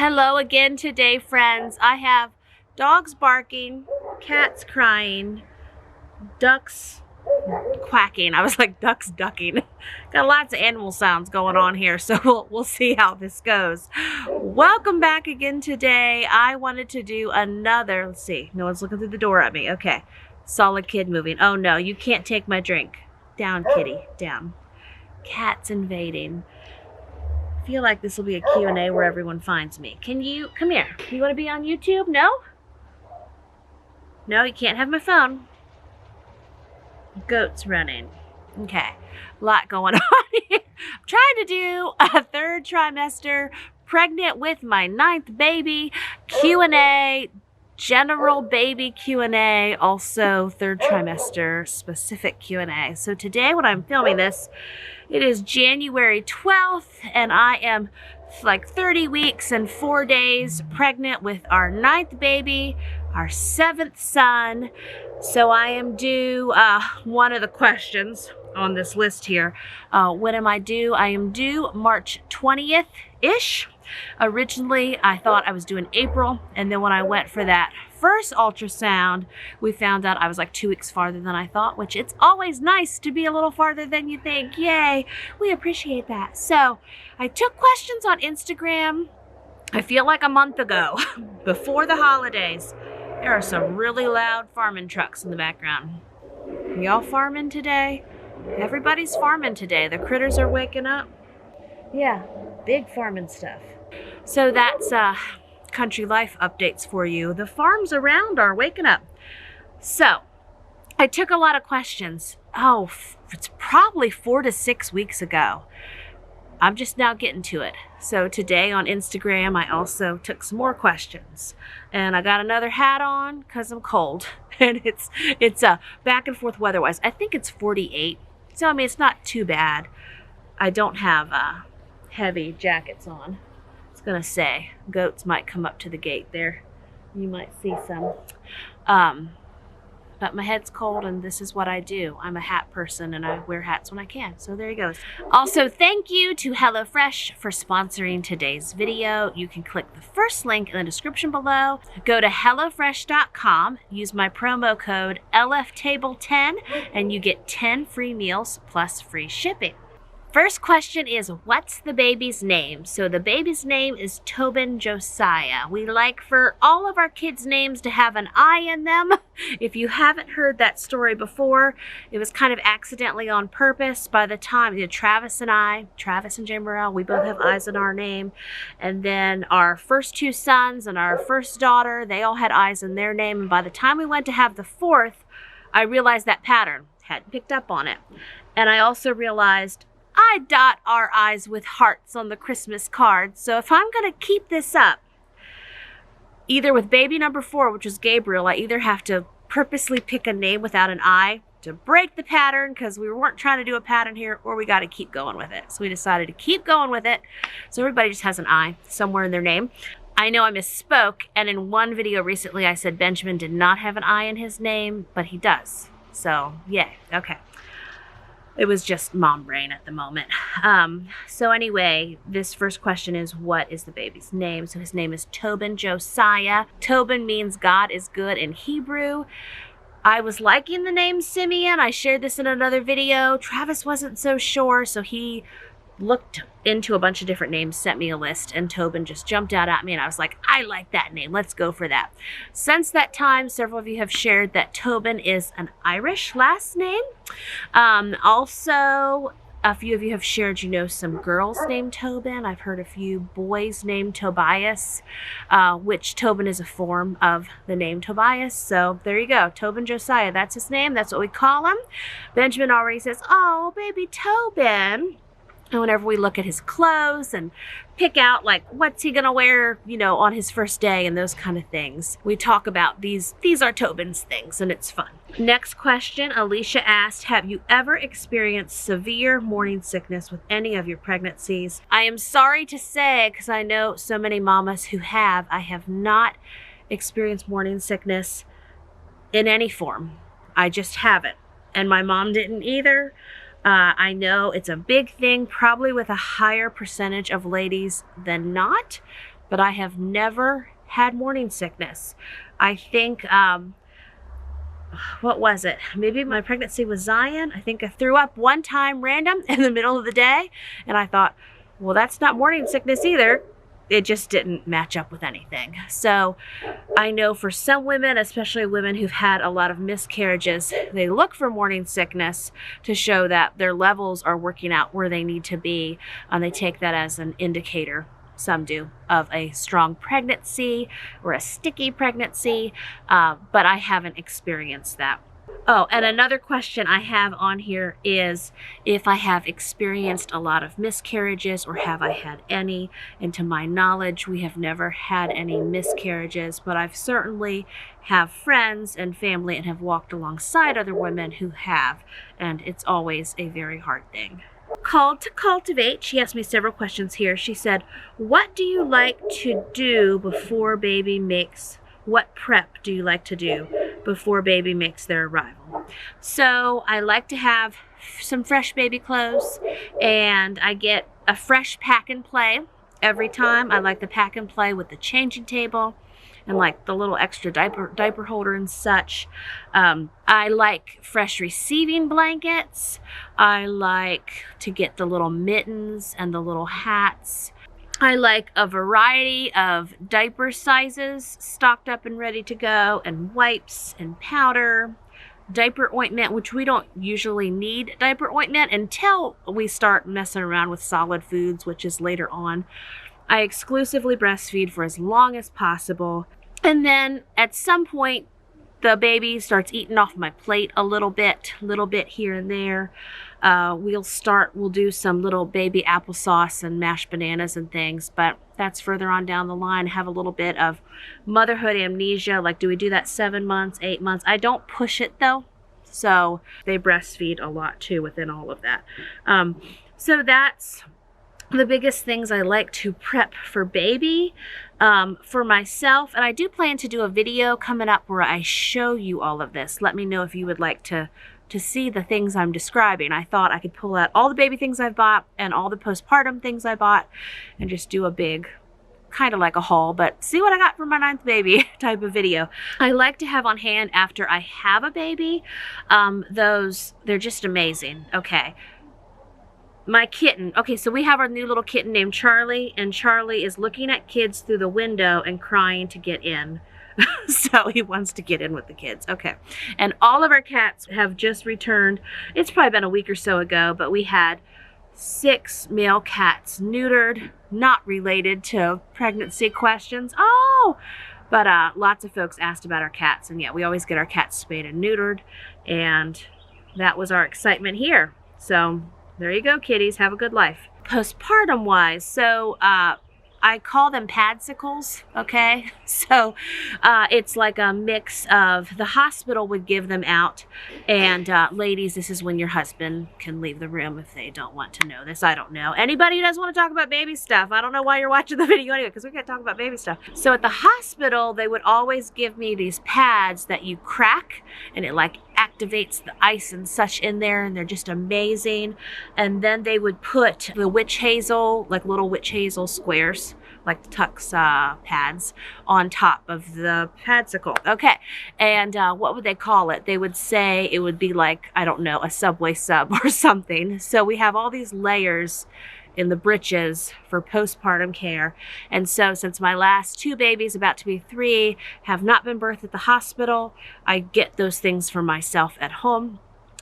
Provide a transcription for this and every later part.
Hello again today, friends. I have dogs barking, cats crying, ducks quacking. I was like ducks ducking. Got lots of animal sounds going on here, so we'll see how this goes. Welcome back again today. I wanted to do another, let's see, no one's looking through the door at me. Okay, solid kid moving. Oh no, you can't take my drink. Down, kitty, down. Cat's invading. I feel like this will be a Q&A where everyone finds me. Can you, come here. You want to be on YouTube? No? No, you can't have my phone. Goat's running. Okay, a lot going on here. I'm trying to do a third trimester, pregnant with my 9th baby, Q&A, general baby Q&A, also third trimester specific Q&A. So today when I'm filming this, it is January 12th, and I am like 30 weeks and 4 days pregnant with our 9th baby, our 7th son. So I am due, one of the questions on this list here, when am I due? I am due March 20th-ish. Originally, I thought I was due in April, and then when I went for that first ultrasound, we found out I was like 2 weeks farther than I thought, which it's always nice to be a little farther than you think. Yay, we appreciate that. So I took questions on Instagram, I feel like a month ago, before the holidays. There are some really loud farming trucks in the background. Y'all farming today? Everybody's farming today. The critters are waking up. Yeah, big farming stuff. So that's country life updates for you. The farms around are waking up. So I took a lot of questions. Oh, it's probably 4 to 6 weeks ago. I'm just now getting to it. So today on Instagram, I also took some more questions. And I got another hat on because I'm cold. And it's back and forth weather-wise. I think it's 48. So, I mean, it's not too bad. I don't have heavy jackets on. I was gonna say, goats might come up to the gate there. You might see some. But my head's cold and this is what I do. I'm a hat person and I wear hats when I can. So there you go. Also, thank you to HelloFresh for sponsoring today's video. You can click the first link in the description below. Go to HelloFresh.com, use my promo code LFTable10 and you get 10 free meals plus free shipping. First question is, what's the baby's name? So the baby's name is Tobin Josiah. We like for all of our kids' names to have an I in them. If you haven't heard that story before, it was kind of accidentally on purpose. By the time, Travis and Jamerrill, we both have I's in our name. And then our first 2 sons and our first daughter, they all had I's in their name. And by the time we went to have the 4th, I realized that pattern, hadn't picked up on it. And I also realized I dot our I's with hearts on the Christmas card. So if I'm going to keep this up, either with baby number 4, which is Gabriel, I either have to purposely pick a name without an I to break the pattern because we weren't trying to do a pattern here, or we got to keep going with it. So we decided to keep going with it. So everybody just has an I somewhere in their name. I know I misspoke, and in one video recently I said Benjamin did not have an I in his name, but he does. So yay, okay. It was just mom brain at the moment. So anyway, this first question is, what is the baby's name? So his name is Tobin Josiah. Tobin means God is good in Hebrew. I was liking the name Simeon. I shared this in another video. Travis wasn't so sure, so he looked into a bunch of different names, sent me a list, and Tobin just jumped out at me, and I was like, I like that name. Let's go for that. Since that time, several of you have shared that Tobin is an Irish last name. Also, a few of you have shared, some girls named Tobin. I've heard a few boys named Tobias, which Tobin is a form of the name Tobias. So there you go. Tobin Josiah, that's his name. That's what we call him. Benjamin already says, oh, baby Tobin. And whenever we look at his clothes and pick out, like, what's he gonna wear, on his first day and those kind of things, we talk about these are Tobin's things, and it's fun. Next question, Alicia asked, have you ever experienced severe morning sickness with any of your pregnancies? I am sorry to say, because I know so many mamas who have, I have not experienced morning sickness in any form. I just haven't. And my mom didn't either. I know it's a big thing, probably with a higher percentage of ladies than not. but I have never had morning sickness. I think, what was it? Maybe my pregnancy was Zion. I think I threw up one time random in the middle of the day, and I thought, well, that's not morning sickness either. It just didn't match up with anything. So I know for some women, especially women who've had a lot of miscarriages, they look for morning sickness to show that their levels are working out where they need to be. And they take that as an indicator, some do, of a strong pregnancy or a sticky pregnancy, but I haven't experienced that. Oh, and another question I have on here is if I have experienced a lot of miscarriages or have I had any. And to my knowledge, we have never had any miscarriages, but I've certainly have friends and family and have walked alongside other women who have, and it's always a very hard thing. Called to Cultivate, she asked me several questions here. She said, what do you like to do before baby makes, what prep do you like to do before baby makes their arrival? So I like to have some fresh baby clothes, and I get a fresh pack and play every time. I like the pack and play with the changing table and like the little extra diaper holder and such. I like fresh receiving blankets. I like to get the little mittens and the little hats. I like a variety of diaper sizes stocked up and ready to go, and wipes and powder, diaper ointment, which we don't usually need diaper ointment until we start messing around with solid foods, which is later on. I exclusively breastfeed for as long as possible. And then at some point, the baby starts eating off my plate a little bit here and there. We'll do some little baby applesauce and mashed bananas and things, but that's further on down the line. Have a little bit of motherhood amnesia. Like, do we do that 7 months, 8 months? I don't push it though. So they breastfeed a lot too within all of that. So that's the biggest things I like to prep for baby. For myself, and I do plan to do a video coming up where I show you all of this. Let me know if you would like to see the things I'm describing. I thought I could pull out all the baby things I've bought and all the postpartum things I bought and just do a big, kind of like a haul, but see what I got for my 9th baby type of video. I like to have on hand after I have a baby. They're just amazing. Okay. My kitten. Okay, so we have our new little kitten named Charlie, and Charlie is looking at kids through the window and crying to get in. So he wants to get in with the kids. Okay. And all of our cats have just returned. It's probably been a week or so ago, but we had 6 male cats neutered, not related to pregnancy questions. Oh! But lots of folks asked about our cats, and yeah, we always get our cats spayed and neutered, and that was our excitement here. So there you go, kitties. Have a good life. Postpartum wise, so I call them padsicles, okay? So it's like a mix of, the hospital would give them out, and ladies, this is when your husband can leave the room if they don't want to know this. I don't know. Anybody who doesn't want to talk about baby stuff, I don't know why you're watching the video anyway, because we got to talk about baby stuff. So at the hospital, they would always give me these pads that you crack, and it like activates the ice and such in there, and they're just amazing. And then they would put the witch hazel, like little witch hazel squares, like the Tux pads, on top of the padsicle. Okay, and what would they call it? They would say it would be like, I don't know, a Subway sub or something. So we have all these layers in the britches for postpartum care. And so since my last 2 babies, about to be 3, have not been birthed at the hospital, I get those things for myself at home.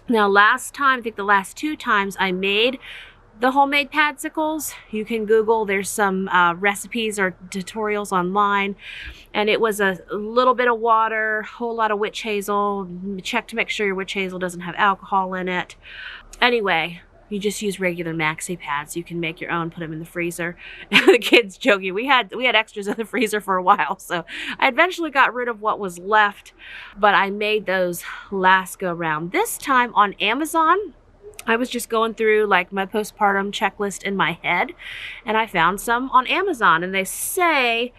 Now last time, I think the last 2 times I made the homemade padsicles, you can Google, there's some recipes or tutorials online, and it was a little bit of water, whole lot of witch hazel, check to make sure your witch hazel doesn't have alcohol in it. Anyway, you just use regular maxi pads. You can make your own, put them in the freezer. The kids joking, we had extras in the freezer for a while, so I eventually got rid of what was left, but I made those last go round. This time on Amazon, I was just going through like my postpartum checklist in my head, and I found some on Amazon, and they say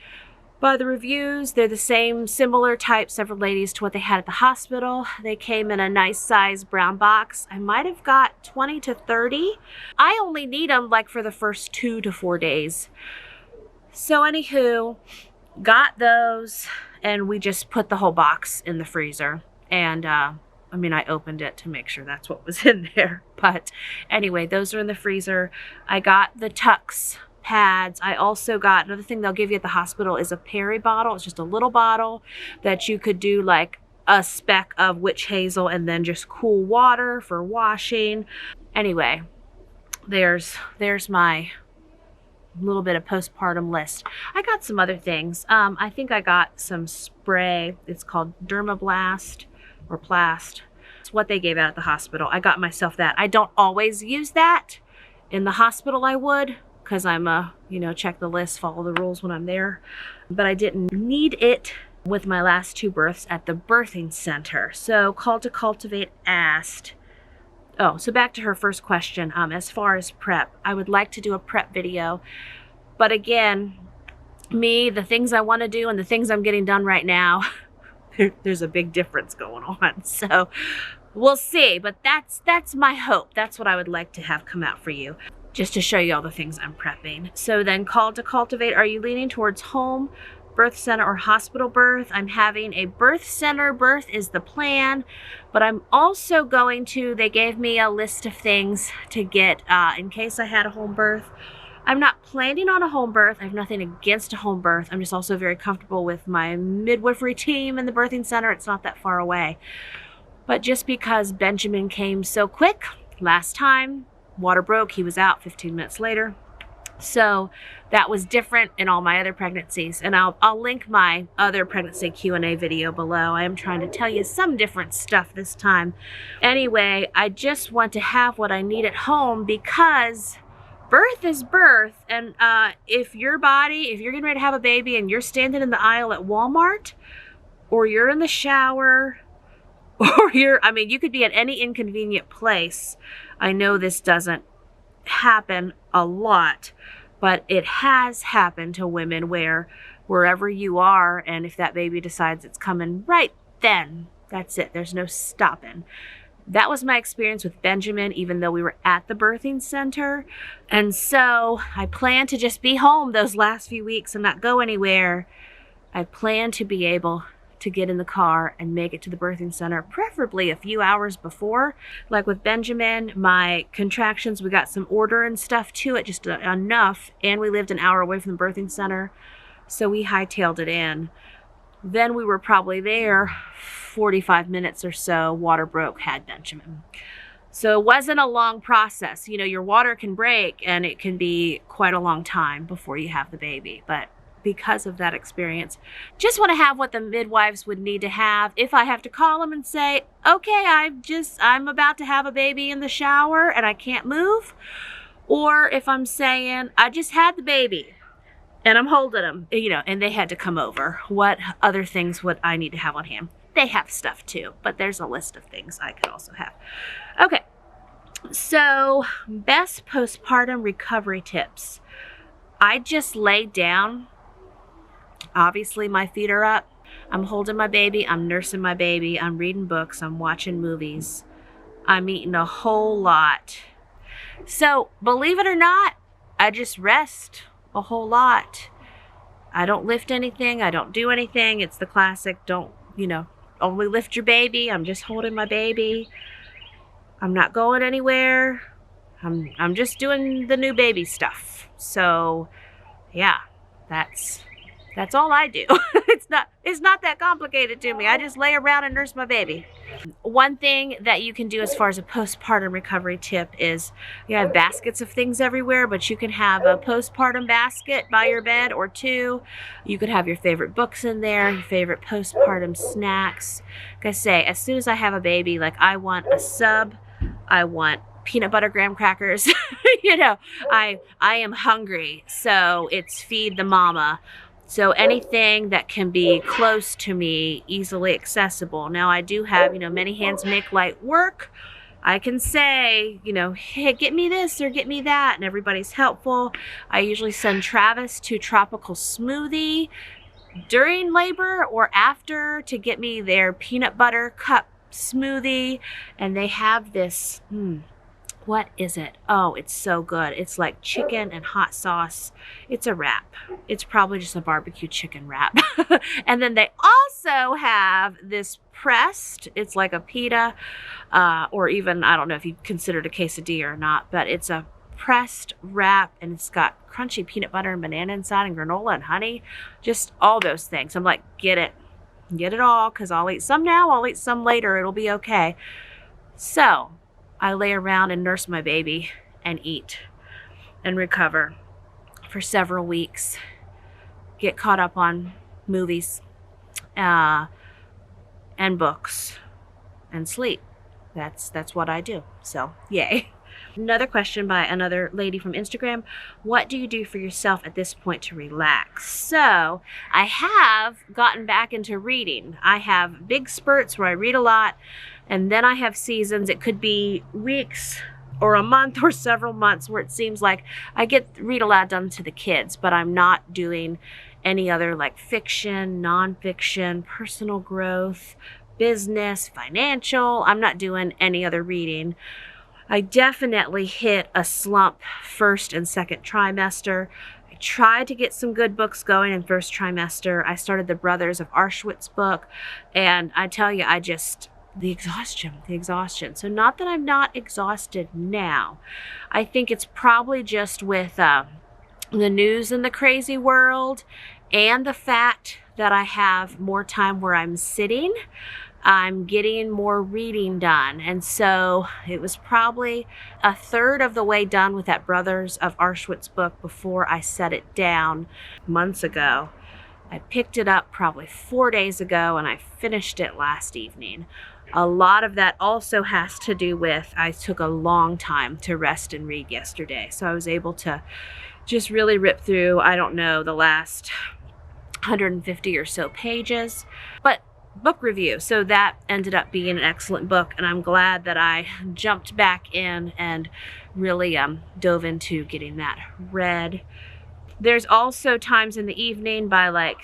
by the reviews, they're the same, similar type, several ladies to what they had at the hospital. They came in a nice size brown box. I might have got 20 to 30. I only need them like for the first 2 to 4 days. So anywho, got those, and we just put the whole box in the freezer. And I mean, I opened it to make sure that's what was in there. But anyway, those are in the freezer. I got the Tux pads. I also got, another thing they'll give you at the hospital is a Perry bottle. It's just a little bottle that you could do like a speck of witch hazel and then just cool water for washing. Anyway, there's my little bit of postpartum list. I got some other things. I think I got some spray. It's called Dermablast or Plast. It's what they gave out at the hospital. I got myself that. I don't always use that. In the hospital I would, because I'm check the list, follow the rules when I'm there. But I didn't need it with my last 2 births at the birthing center. So Call to Cultivate asked, oh, so back to her first question, as far as prep, I would like to do a prep video. But again, the things I want to do and the things I'm getting done right now, there's a big difference going on. So we'll see, but that's my hope. That's what I would like to have come out for you, just to show you all the things I'm prepping. So then Call to Cultivate, are you leaning towards home, birth center, or hospital birth? I'm having a birth center birth is the plan, but I'm also going to, they gave me a list of things to get in case I had a home birth. I'm not planning on a home birth. I have nothing against a home birth. I'm just also very comfortable with my midwifery team in the birthing center. It's not that far away. But just because Benjamin came so quick last time, water broke, he was out 15 minutes later. So that was different in all my other pregnancies. And I'll link my other pregnancy Q&A video below. I am trying to tell you some different stuff this time. Anyway, I just want to have what I need at home because birth is birth. And if you're getting ready to have a baby and you're standing in the aisle at Walmart, or you're in the shower, or you could be at any inconvenient place. I know this doesn't happen a lot, but it has happened to women where wherever you are, and if that baby decides it's coming right then, that's it. There's no stopping. That was my experience with Benjamin, even though we were at the birthing center. And so I plan to just be home those last few weeks and not go anywhere. I plan to be able to get in the car and make it to the birthing center, preferably a few hours before. Like with Benjamin, my contractions, we got some order and stuff to it, just enough, and we lived an hour away from the birthing center, so we hightailed it in. Then we were probably there 45 minutes or so, water broke, had Benjamin. So it wasn't a long process. Your water can break and it can be quite a long time before you have the baby, but because of that experience, just want to have what the midwives would need to have. If I have to call them and say, okay, I'm about to have a baby in the shower and I can't move, or if I'm saying I just had the baby and I'm holding him, and they had to come over, what other things would I need to have on hand? They have stuff too, but there's a list of things I could also have. Okay, so best postpartum recovery tips. I just laid down. Obviously, my feet are up. I'm holding my baby. I'm nursing my baby. I'm reading books. I'm watching movies. I'm eating a whole lot. So, believe it or not, I just rest a whole lot. I don't lift anything. I don't do anything. It's the classic, don't, only lift your baby. I'm just holding my baby. I'm not going anywhere. I'm just doing the new baby stuff. So, yeah, that's all I do. It's not that complicated to me. I just lay around and nurse my baby. One thing that you can do as far as a postpartum recovery tip is you have baskets of things everywhere, but you can have a postpartum basket by your bed or 2. You could have your favorite books in there, your favorite postpartum snacks. Like I say, as soon as I have a baby, like I want a sub, I want peanut butter graham crackers. I am hungry, so it's feed the mama. So anything that can be close to me, easily accessible. Now I do have, many hands make light work. I can say, hey, get me this or get me that, and everybody's helpful. I usually send Travis to Tropical Smoothie during labor or after to get me their peanut butter cup smoothie. And they have this, what is it? Oh, it's so good. It's like chicken and hot sauce. It's a wrap. It's probably just a barbecue chicken wrap. And then they also have this pressed, it's like a pita, or even, I don't know if you consider it a quesadilla or not, but it's a pressed wrap, and it's got crunchy peanut butter and banana inside, and granola and honey, just all those things. I'm like, get it all, because I'll eat some now, I'll eat some later, it'll be okay. So I lay around and nurse my baby and eat and recover for several weeks, get caught up on movies and books and sleep. That's what I do. So yay. Another question by another lady from Instagram. What do you do for yourself at this point to relax? So I have gotten back into reading. I have big spurts where I read a lot, and then I have seasons. It could be weeks or a month or several months where it seems like I read a lot done to the kids, but I'm not doing any other like fiction, nonfiction, personal growth, business, financial. I'm not doing any other reading. I definitely hit a slump first and second trimester. I tried to get some good books going in first trimester. I started the Brothers of Auschwitz book, and I tell you, the exhaustion. So not that I'm not exhausted now. I think it's probably just with the news in the crazy world and the fact that I have more time where I'm sitting. I'm getting more reading done. And so it was probably a third of the way done with that Brothers of Auschwitz book before I set it down months ago. I picked it up probably 4 days ago, and I finished it last evening. A lot of that also has to do with I took a long time to rest and read yesterday. So I was able to just really rip through, I don't know, the last 150 or so pages. But book review. So that ended up being an excellent book, and I'm glad that I jumped back in and really dove into getting that read. There's also times in the evening by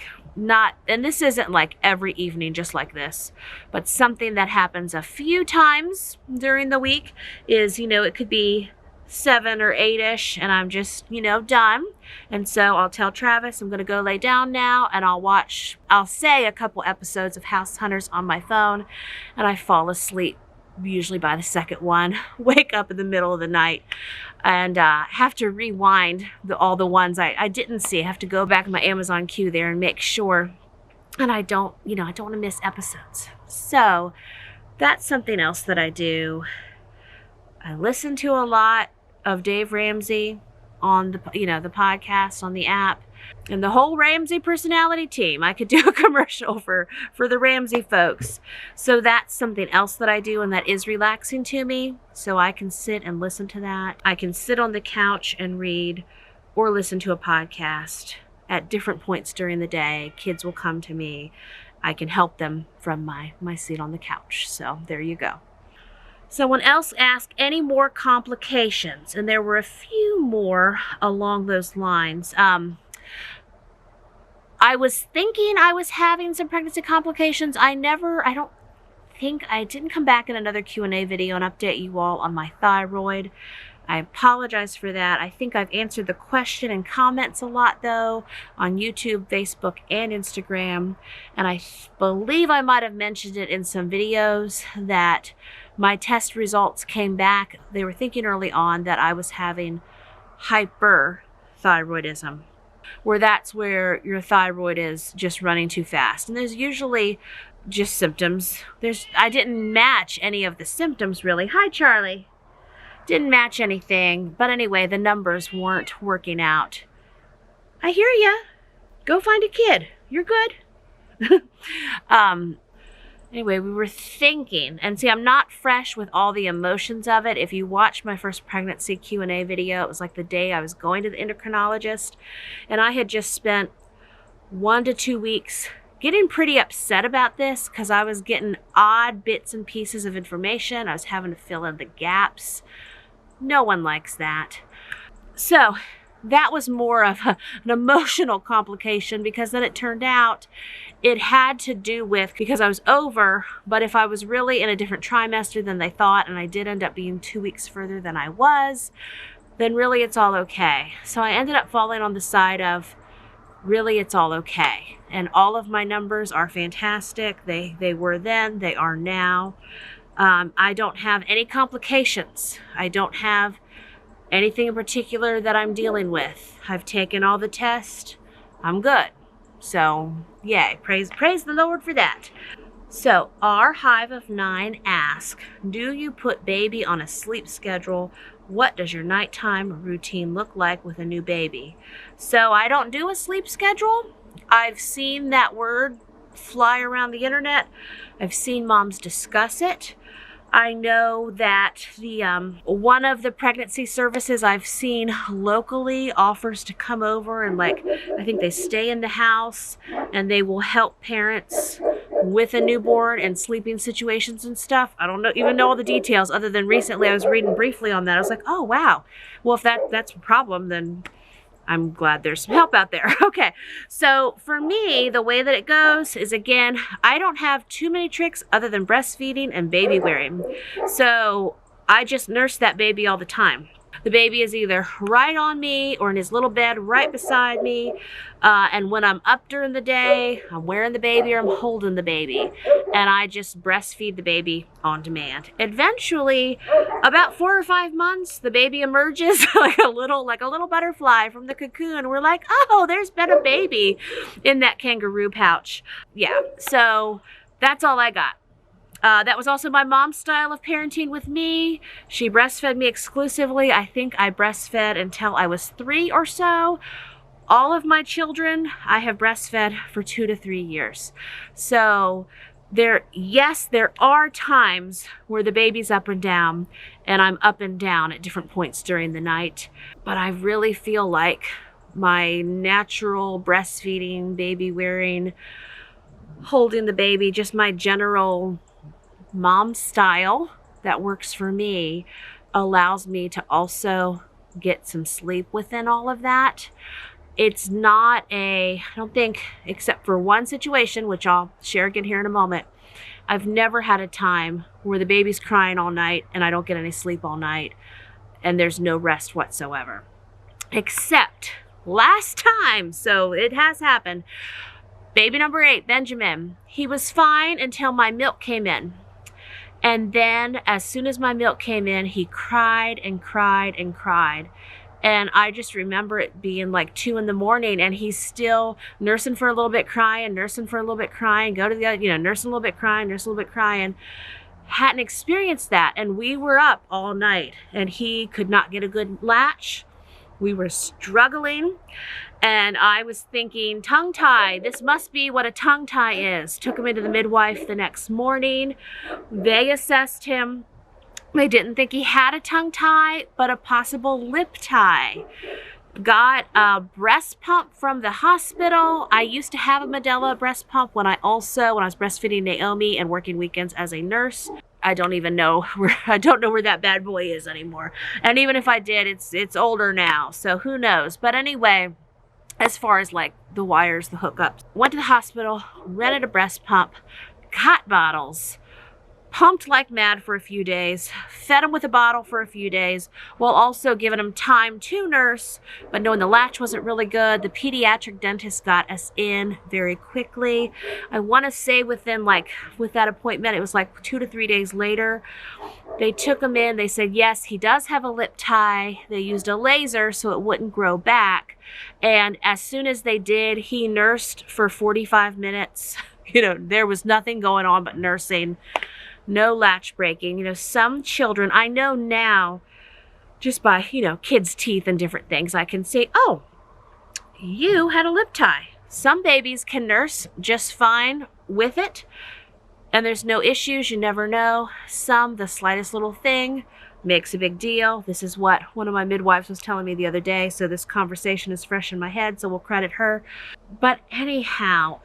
and this isn't like every evening just like this, but something that happens a few times during the week is, it could be 7 or 8-ish, and I'm just, done. And so I'll tell Travis I'm going to go lay down now, and I'll say a couple episodes of House Hunters on my phone, and I fall asleep usually by the second one, wake up in the middle of the night, and have to rewind all the ones I didn't see. I have to go back in my Amazon queue there and make sure, and I don't want to miss episodes. So that's something else that I do. I listen to a lot of Dave Ramsey on the podcast on the app, and the whole Ramsey personality team. I could do a commercial for the Ramsey folks. So that's something else that I do, and that is relaxing to me. So I can sit and listen to that. I can sit on the couch and read or listen to a podcast at different points during the day. Kids will come to me. I can help them from my seat on the couch. So there you go. Someone else asked any more complications, and there were a few more along those lines. I was thinking I was having some pregnancy complications. I didn't come back in another Q&A video and update you all on my thyroid. I apologize for that. I think I've answered the question in comments a lot, though, on YouTube, Facebook, and Instagram. And I believe I might have mentioned it in some videos that my test results came back. They were thinking early on that I was having hyperthyroidism, where that's where your thyroid is just running too fast. And there's usually just symptoms. I didn't match any of the symptoms, really. Hi, Charlie. Didn't match anything. But anyway, the numbers weren't working out. I hear ya. Go find a kid. You're good. Anyway, we were thinking, and see, I'm not fresh with all the emotions of it. If you watch my first pregnancy Q&A video, it was like the day I was going to the endocrinologist, and I had just spent 1 to 2 weeks getting pretty upset about this because I was getting odd bits and pieces of information. I was having to fill in the gaps. No one likes that. So that was more of an emotional complication, because then it turned out It had to do with because I was over, but if I was really in a different trimester than they thought, and I did end up being 2 weeks further than I was, then really it's all okay. So I ended up falling on the side of really it's all okay. And all of my numbers are fantastic. They were then, they are now. I don't have any complications. I don't have anything in particular that I'm dealing with. I've taken all the tests. I'm good. So, yay. Praise the Lord for that. So, our Hive of 9 ask, do you put baby on a sleep schedule? What does your nighttime routine look like with a new baby? So, I don't do a sleep schedule. I've seen that word fly around the internet. I've seen moms discuss it. I know that the one of the pregnancy services I've seen locally offers to come over and I think they stay in the house and they will help parents with a newborn and sleeping situations and stuff. I don't even know all the details other than recently I was reading briefly on that. I was like, oh wow. Well, if that's a problem, then I'm glad there's some help out there. Okay, so for me, the way that it goes is, again, I don't have too many tricks other than breastfeeding and baby wearing. So I just nurse that baby all the time. The baby is either right on me or in his little bed right beside me. And when I'm up during the day, I'm wearing the baby or I'm holding the baby. And I just breastfeed the baby on demand. Eventually, about 4 or 5 months, the baby emerges like a little butterfly from the cocoon. We're like, oh, there's been a baby in that kangaroo pouch. Yeah, so that's all I got. That was also my mom's style of parenting with me. She breastfed me exclusively. I think I breastfed until I was 3 or so. All of my children, I have breastfed for 2 to 3 years. So yes, there are times where the baby's up and down, and I'm up and down at different points during the night. But I really feel like my natural breastfeeding, baby wearing, holding the baby, just my general mom style that works for me allows me to also get some sleep within all of that. It's not I don't think, except for one situation, which I'll share again here in a moment, I've never had a time where the baby's crying all night and I don't get any sleep all night and there's no rest whatsoever. Except last time, so it has happened, baby number 8, Benjamin, he was fine until my milk came in. And then as soon as my milk came in, he cried and cried and cried. And I just remember it being like 2 in the morning and he's still nursing for a little bit, crying, nursing for a little bit, crying, go to the, nursing a little bit, crying, nursing a little bit, crying. Hadn't experienced that. And we were up all night and he could not get a good latch. We were struggling. And I was thinking, tongue tie, this must be what a tongue tie is. Took him into the midwife the next morning. They assessed him. They didn't think he had a tongue tie, but a possible lip tie. Got a breast pump from the hospital. I used to have a Medela breast pump when I was breastfeeding Naomi and working weekends as a nurse. I don't know where that bad boy is anymore. And even if I did, it's older now, so who knows. But anyway, as far as like the wires, the hookups, went to the hospital, rented a breast pump, got bottles, pumped like mad for a few days, fed him with a bottle for a few days, while also giving him time to nurse, but knowing the latch wasn't really good. The pediatric dentist got us in very quickly. I want to say with that appointment, it was like 2 to 3 days later, they took him in. They said, yes, he does have a lip tie. They used a laser so it wouldn't grow back. And as soon as they did, he nursed for 45 minutes. There was nothing going on but nursing. No latch breaking. Some children, I know now, just by, kids' teeth and different things, I can say, oh, you had a lip tie. Some babies can nurse just fine with it, and there's no issues. You never know. Some, the slightest little thing makes a big deal. This is what one of my midwives was telling me the other day, so this conversation is fresh in my head, so we'll credit her. But anywho,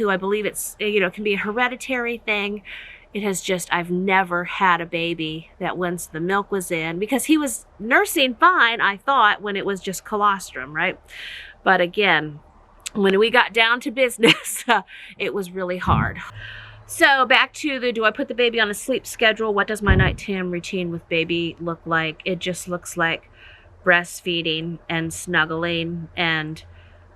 I believe it's, can be a hereditary thing. It has I've never had a baby that once the milk was in, because he was nursing fine, I thought, when it was just colostrum, right? But again, when we got down to business, it was really hard. So back to the, do I put the baby on a sleep schedule? What does my nighttime routine with baby look like? It just looks like breastfeeding and snuggling and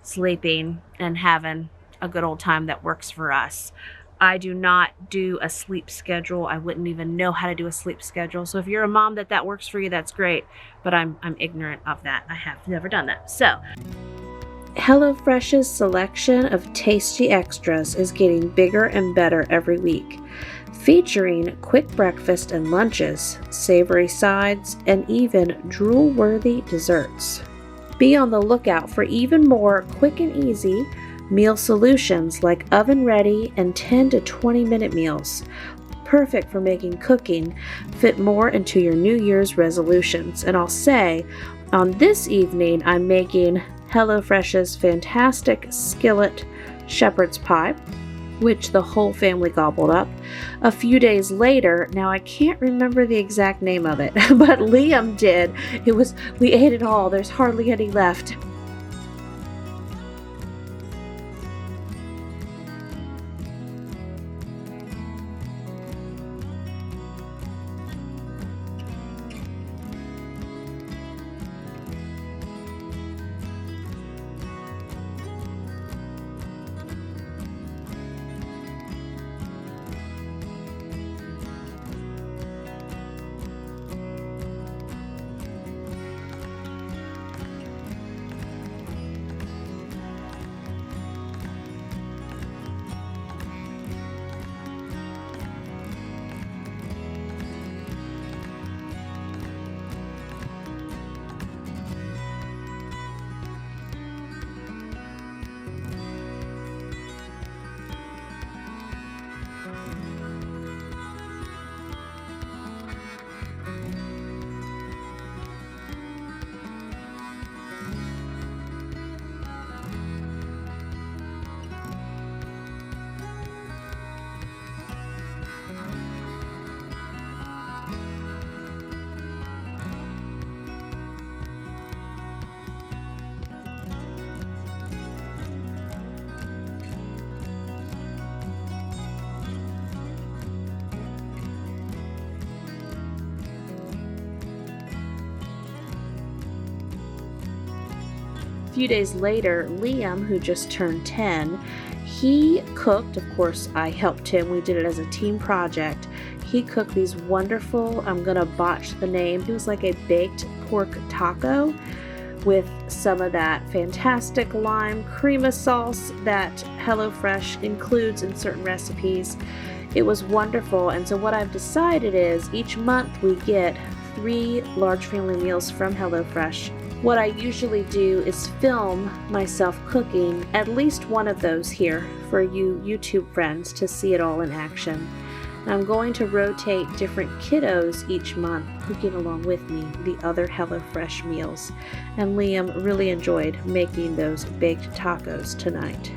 sleeping and having a good old time that works for us. I do not do a sleep schedule. I wouldn't even know how to do a sleep schedule. So if you're a mom that works for you, that's great. But I'm ignorant of that. I have never done that. So HelloFresh's selection of tasty extras is getting bigger and better every week, featuring quick breakfast and lunches, savory sides, and even drool-worthy desserts. Be on the lookout for even more quick and easy meal solutions like oven-ready and 10 to 20-minute meals, perfect for making cooking fit more into your New Year's resolutions. And I'll say, on this evening, I'm making HelloFresh's fantastic skillet shepherd's pie, which the whole family gobbled up. A few days later, now I can't remember the exact name of it, but Liam did. We ate it all. There's hardly any left. Few days later, Liam, who just turned 10, he cooked. Of course, I helped him. We did it as a team project. He cooked these wonderful, I'm gonna botch the name, it was like a baked pork taco with some of that fantastic lime crema sauce that HelloFresh includes in certain recipes. It was wonderful. And so what I've decided is each month we get 3 large family meals from HelloFresh. What I usually do is film myself cooking at least one of those here for you YouTube friends to see it all in action. And I'm going to rotate different kiddos each month cooking along with me the other HelloFresh meals. And Liam really enjoyed making those baked tacos tonight.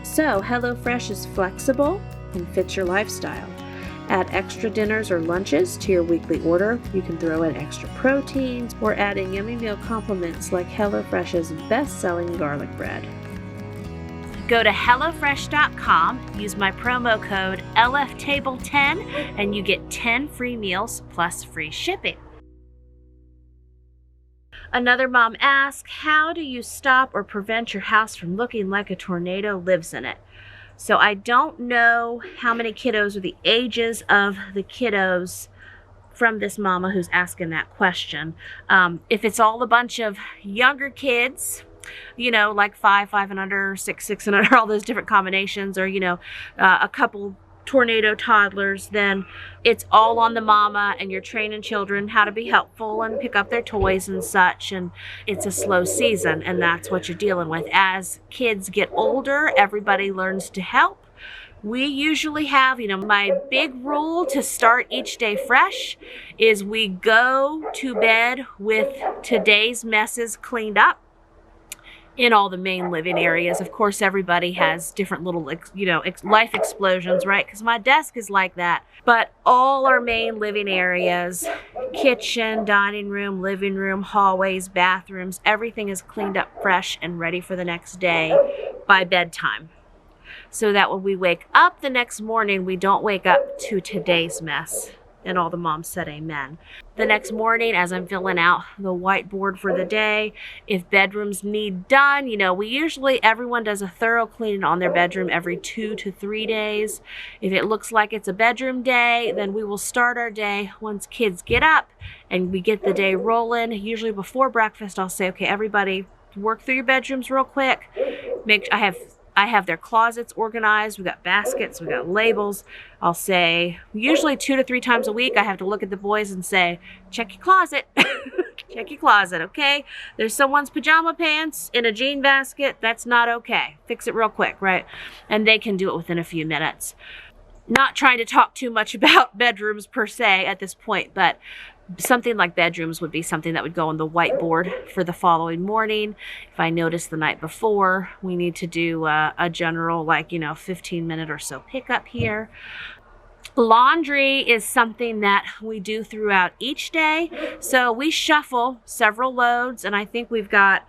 So, HelloFresh is flexible and fits your lifestyle. Add extra dinners or lunches to your weekly order. You can throw in extra proteins or add in yummy meal complements like HelloFresh's best-selling garlic bread. Go to HelloFresh.com, use my promo code LFTable10, and you get 10 free meals plus free shipping. Another mom asked, how do you stop or prevent your house from looking like a tornado lives in it? So I don't know how many kiddos or the ages of the kiddos from this mama who's asking that question. If it's all a bunch of younger kids, you know, like 5 and under, 6 and under, all those different combinations, or, you know, a couple tornado toddlers, then it's all on the mama, and you're training children how to be helpful and pick up their toys and such, and it's a slow season, and that's what you're dealing with. As kids get older, everybody learns to help. We usually have, my big rule to start each day fresh is we go to bed with today's messes cleaned up in all the main living areas. Of course, everybody has different little, life explosions, right? Because my desk is like that. But all our main living areas, kitchen, dining room, living room, hallways, bathrooms, everything is cleaned up fresh and ready for the next day by bedtime. So that when we wake up the next morning, we don't wake up to today's mess. And all the moms said amen. The next morning, as I'm filling out the whiteboard for the day, if bedrooms need done, everyone does a thorough cleaning on their bedroom every 2 to 3 days. If it looks like it's a bedroom day, then we will start our day once kids get up and we get the day rolling. Usually before breakfast, I'll say, okay, everybody work through your bedrooms real quick. I have their closets organized. We got baskets, we got labels. I'll say, usually 2 to 3 times a week, I have to look at the boys and say, check your closet. Check your closet, okay? There's someone's pajama pants in a jean basket. That's not okay. Fix it real quick, right? And they can do it within a few minutes. Not trying to talk too much about bedrooms per se at this point, but something like bedrooms would be something that would go on the whiteboard for the following morning. If I notice the night before, we need to do a general 15-minute or so pickup here. Laundry is something that we do throughout each day. So we shuffle several loads, and I think we've got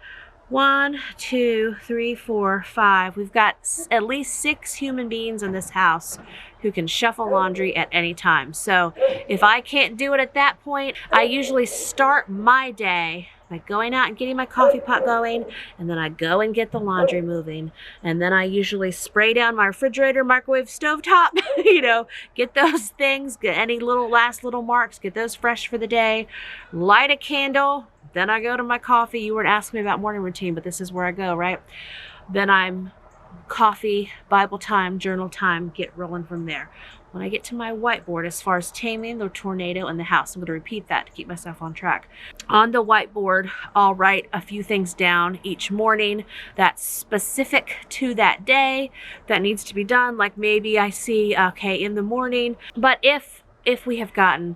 1, 2, 3, 4, 5. We've got at least 6 human beings in this house who can shuffle laundry at any time. So if I can't do it at that point, I usually start my day by going out and getting my coffee pot going, and then I go and get the laundry moving. And then I usually spray down my refrigerator, microwave, stovetop, get those things, get any last little marks, get those fresh for the day, light a candle. Then I go to my coffee. You weren't asking me about morning routine, but this is where I go, right? Then I'm coffee, Bible time, journal time, get rolling from there. When I get to my whiteboard, as far as taming the tornado in the house, I'm going to repeat that to keep myself on track. On the whiteboard, I'll write a few things down each morning that's specific to that day that needs to be done. Like maybe I see, okay, in the morning, but if we have gotten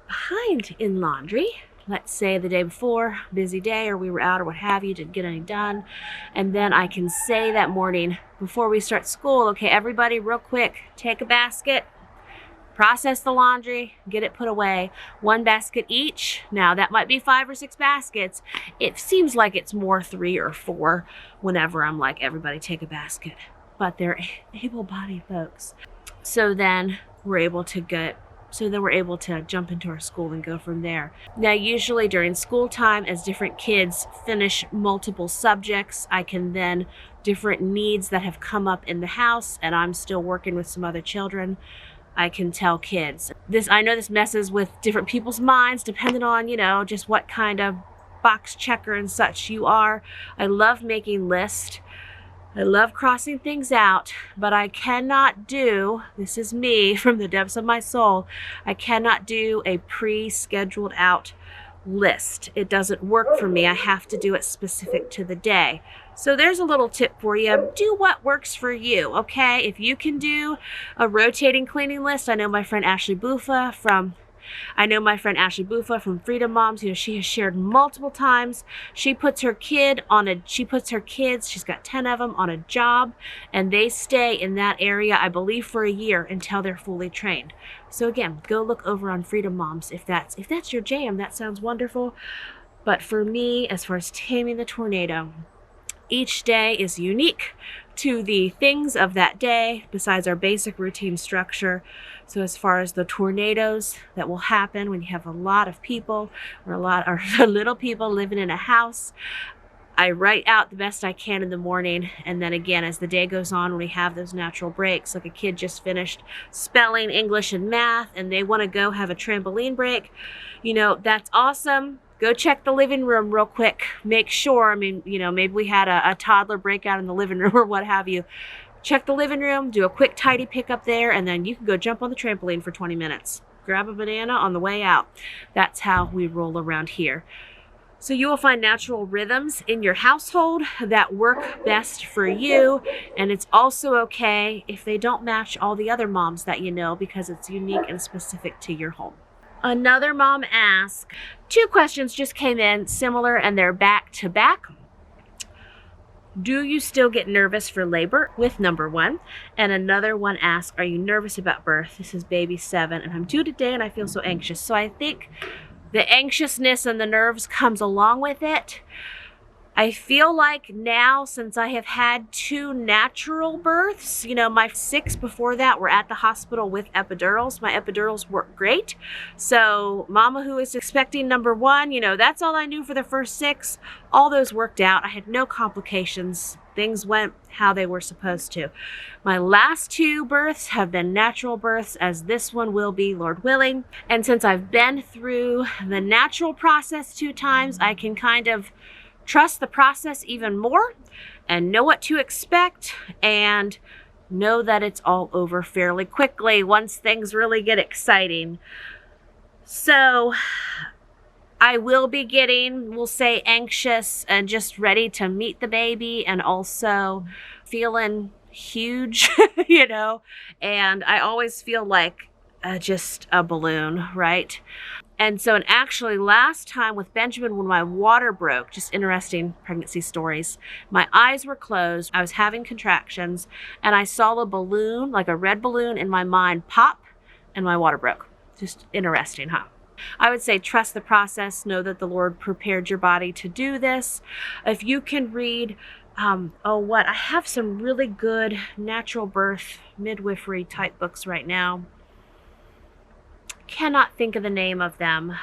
behind in laundry, let's say the day before, busy day, or we were out or what have you, didn't get any done. And then I can say that morning before we start school, okay, everybody real quick, take a basket, process the laundry, get it put away. 1 basket each. Now that might be 5 or 6 baskets. It seems like it's more 3 or 4 whenever I'm like, everybody take a basket. But they're able-bodied folks. So then we're able to jump into our school and go from there. Now, usually during school time, as different kids finish multiple subjects, I can then, different needs that have come up in the house, and I'm still working with some other children, I can tell kids. I know this messes with different people's minds, depending on, just what kind of box checker and such you are. I love making lists. I love crossing things out, but I cannot do, this is me from the depths of my soul, I cannot do a pre-scheduled out list. It doesn't work for me. I have to do it specific to the day. So there's a little tip for you. Do what works for you, okay? If you can do a rotating cleaning list, I know my friend Ashley Buffa from Freedom Moms, she has shared multiple times. She puts her kids, she's got 10 of them, on a job, and they stay in that area, I believe, for a year until they're fully trained. So again, go look over on Freedom Moms if that's your jam. That sounds wonderful. But for me, as far as taming the tornado, each day is unique to the things of that day besides our basic routine structure. So as far as the tornadoes that will happen when you have a lot of people or little people living in a house, I write out the best I can in the morning. And then again, as the day goes on, when we have those natural breaks, like a kid just finished spelling, English, and math, and they want to go have a trampoline break, that's awesome. Go check the living room real quick. Make sure, maybe we had a toddler breakout in the living room or what have you. check the living room, do a quick tidy pick up there, and then you can go jump on the trampoline for 20 minutes. Grab a banana on the way out. That's how we roll around here. So you will find natural rhythms in your household that work best for you. And it's also okay if they don't match all the other moms that you know, because it's unique and specific to your home. Another mom asked, 2 questions just came in similar and they're back to back. Do you still get nervous for labor? With number 1. And another one asked, are you nervous about birth? This is baby 7 and I'm due today and I feel so anxious. So I think the anxiousness and the nerves comes along with it. I feel like now, since I have had 2 natural births, you know, my 6 before that were at the hospital with epidurals. My epidurals work great. So mama who is expecting number 1, you know, that's all I knew for the first 6. All those worked out. I had no complications. Things went how they were supposed to. My last 2 births have been natural births, as this one will be, Lord willing. And since I've been through the natural process 2 times, I can kind of trust the process even more and know what to expect and know that it's all over fairly quickly once things really get exciting. So I will be getting, we'll say, anxious and just ready to meet the baby, and also feeling huge, you know, and I always feel like just a balloon, right? And so, and actually last time with Benjamin, when my water broke, just interesting pregnancy stories, my eyes were closed, I was having contractions, and I saw a balloon, like a red balloon in my mind, pop, and my water broke. Just interesting, huh? I would say trust the process, know that the Lord prepared your body to do this. If you can read, I have some really good natural birth midwifery type books right now. Cannot think of the name of them.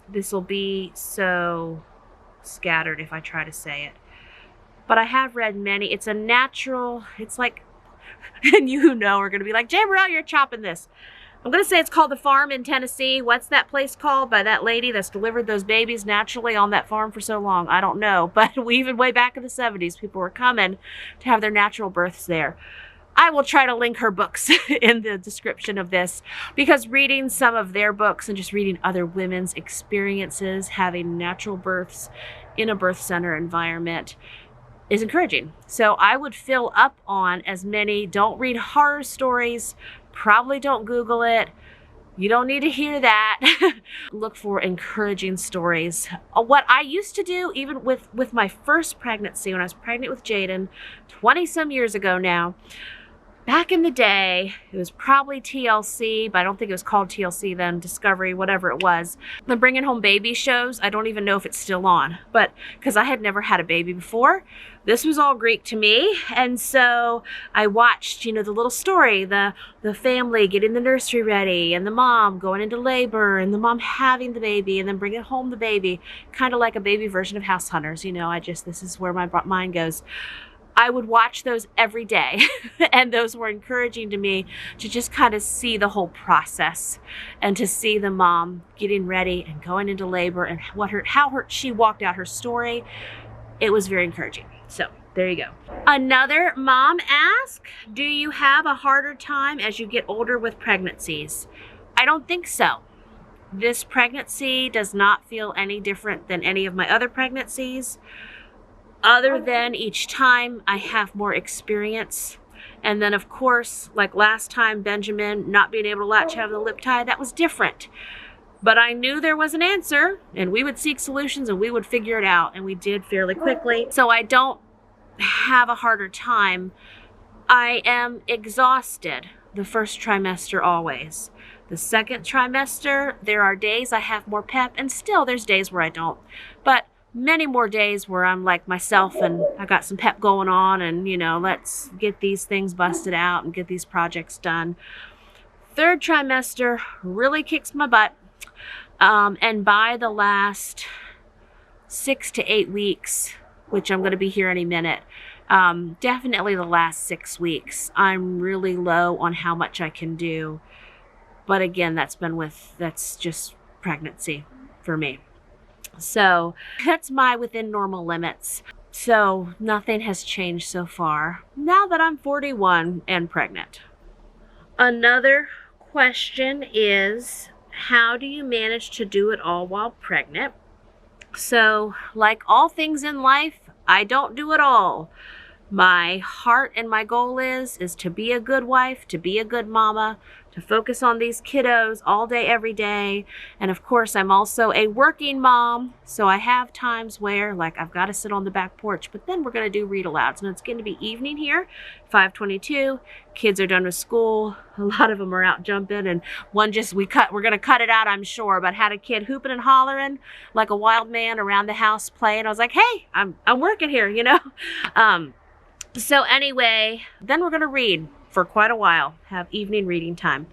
This will be so scattered if I try to say it. But I have read many. It's a natural, it's like, and you who know are going to be like, Jamerrill, you're chopping this. I'm going to say it's called The Farm in Tennessee. What's that place called by that lady that's delivered those babies naturally on that farm for so long? I don't know. But even way back in the 70s, people were coming to have their natural births there. I will try to link her books in the description of this, because reading some of their books and just reading other women's experiences having natural births in a birth center environment is encouraging. So I would fill up on as many. Don't read horror stories. Probably don't Google it. You don't need to hear that. Look for encouraging stories. What I used to do, even with my first pregnancy, when I was pregnant with Jaden 20 some years ago now, back in the day, it was probably TLC, but I don't think it was called TLC then, Discovery, whatever it was. The Bringing Home Baby shows, I don't even know if it's still on, but because I had never had a baby before, this was all Greek to me. And so I watched, you know, the little story, the family getting the nursery ready, and the mom going into labor, and the mom having the baby, and then bringing home the baby, kind of like a baby version of House Hunters. You know, this is where my mind goes. I would watch those every day, and those were encouraging to me to just kind of see the whole process and to see the mom getting ready and going into labor and how she walked out her story. It was very encouraging. So there you go. Another mom asked, do you have a harder time as you get older with pregnancies? I don't think so. This pregnancy does not feel any different than any of my other pregnancies, other than each time I have more experience. And then of course, like last time, Benjamin not being able to latch out of the lip tie, that was different. But I knew there was an answer, and we would seek solutions and we would figure it out, and we did fairly quickly. So I don't have a harder time. I am exhausted the first trimester always. The second trimester, there are days I have more pep, and still there's days where I don't. But many more days where I'm like myself and I got some pep going on, and, you know, let's get these things busted out and get these projects done. Third trimester really kicks my butt. And by the last 6 to 8 weeks, which I'm going to be here any minute, definitely the last 6 weeks, I'm really low on how much I can do. But again, that's just pregnancy for me. So that's my within normal limits. So nothing has changed so far now that I'm 41 and pregnant. Another question is, how do you manage to do it all while pregnant? So, like all things in life, I don't do it all. My heart and my goal is to be a good wife, to be a good mama, to focus on these kiddos all day, every day. And of course, I'm also a working mom. So I have times where like I've got to sit on the back porch, but then we're going to do read alouds. And it's going to be evening here, 5:22. Kids are done with school. A lot of them are out jumping, and one we're going to cut it out, I'm sure, but had a kid hooping and hollering like a wild man around the house playing. I was like, hey, I'm working here, you know? So anyway, then we're going to read for quite a while, have evening reading time.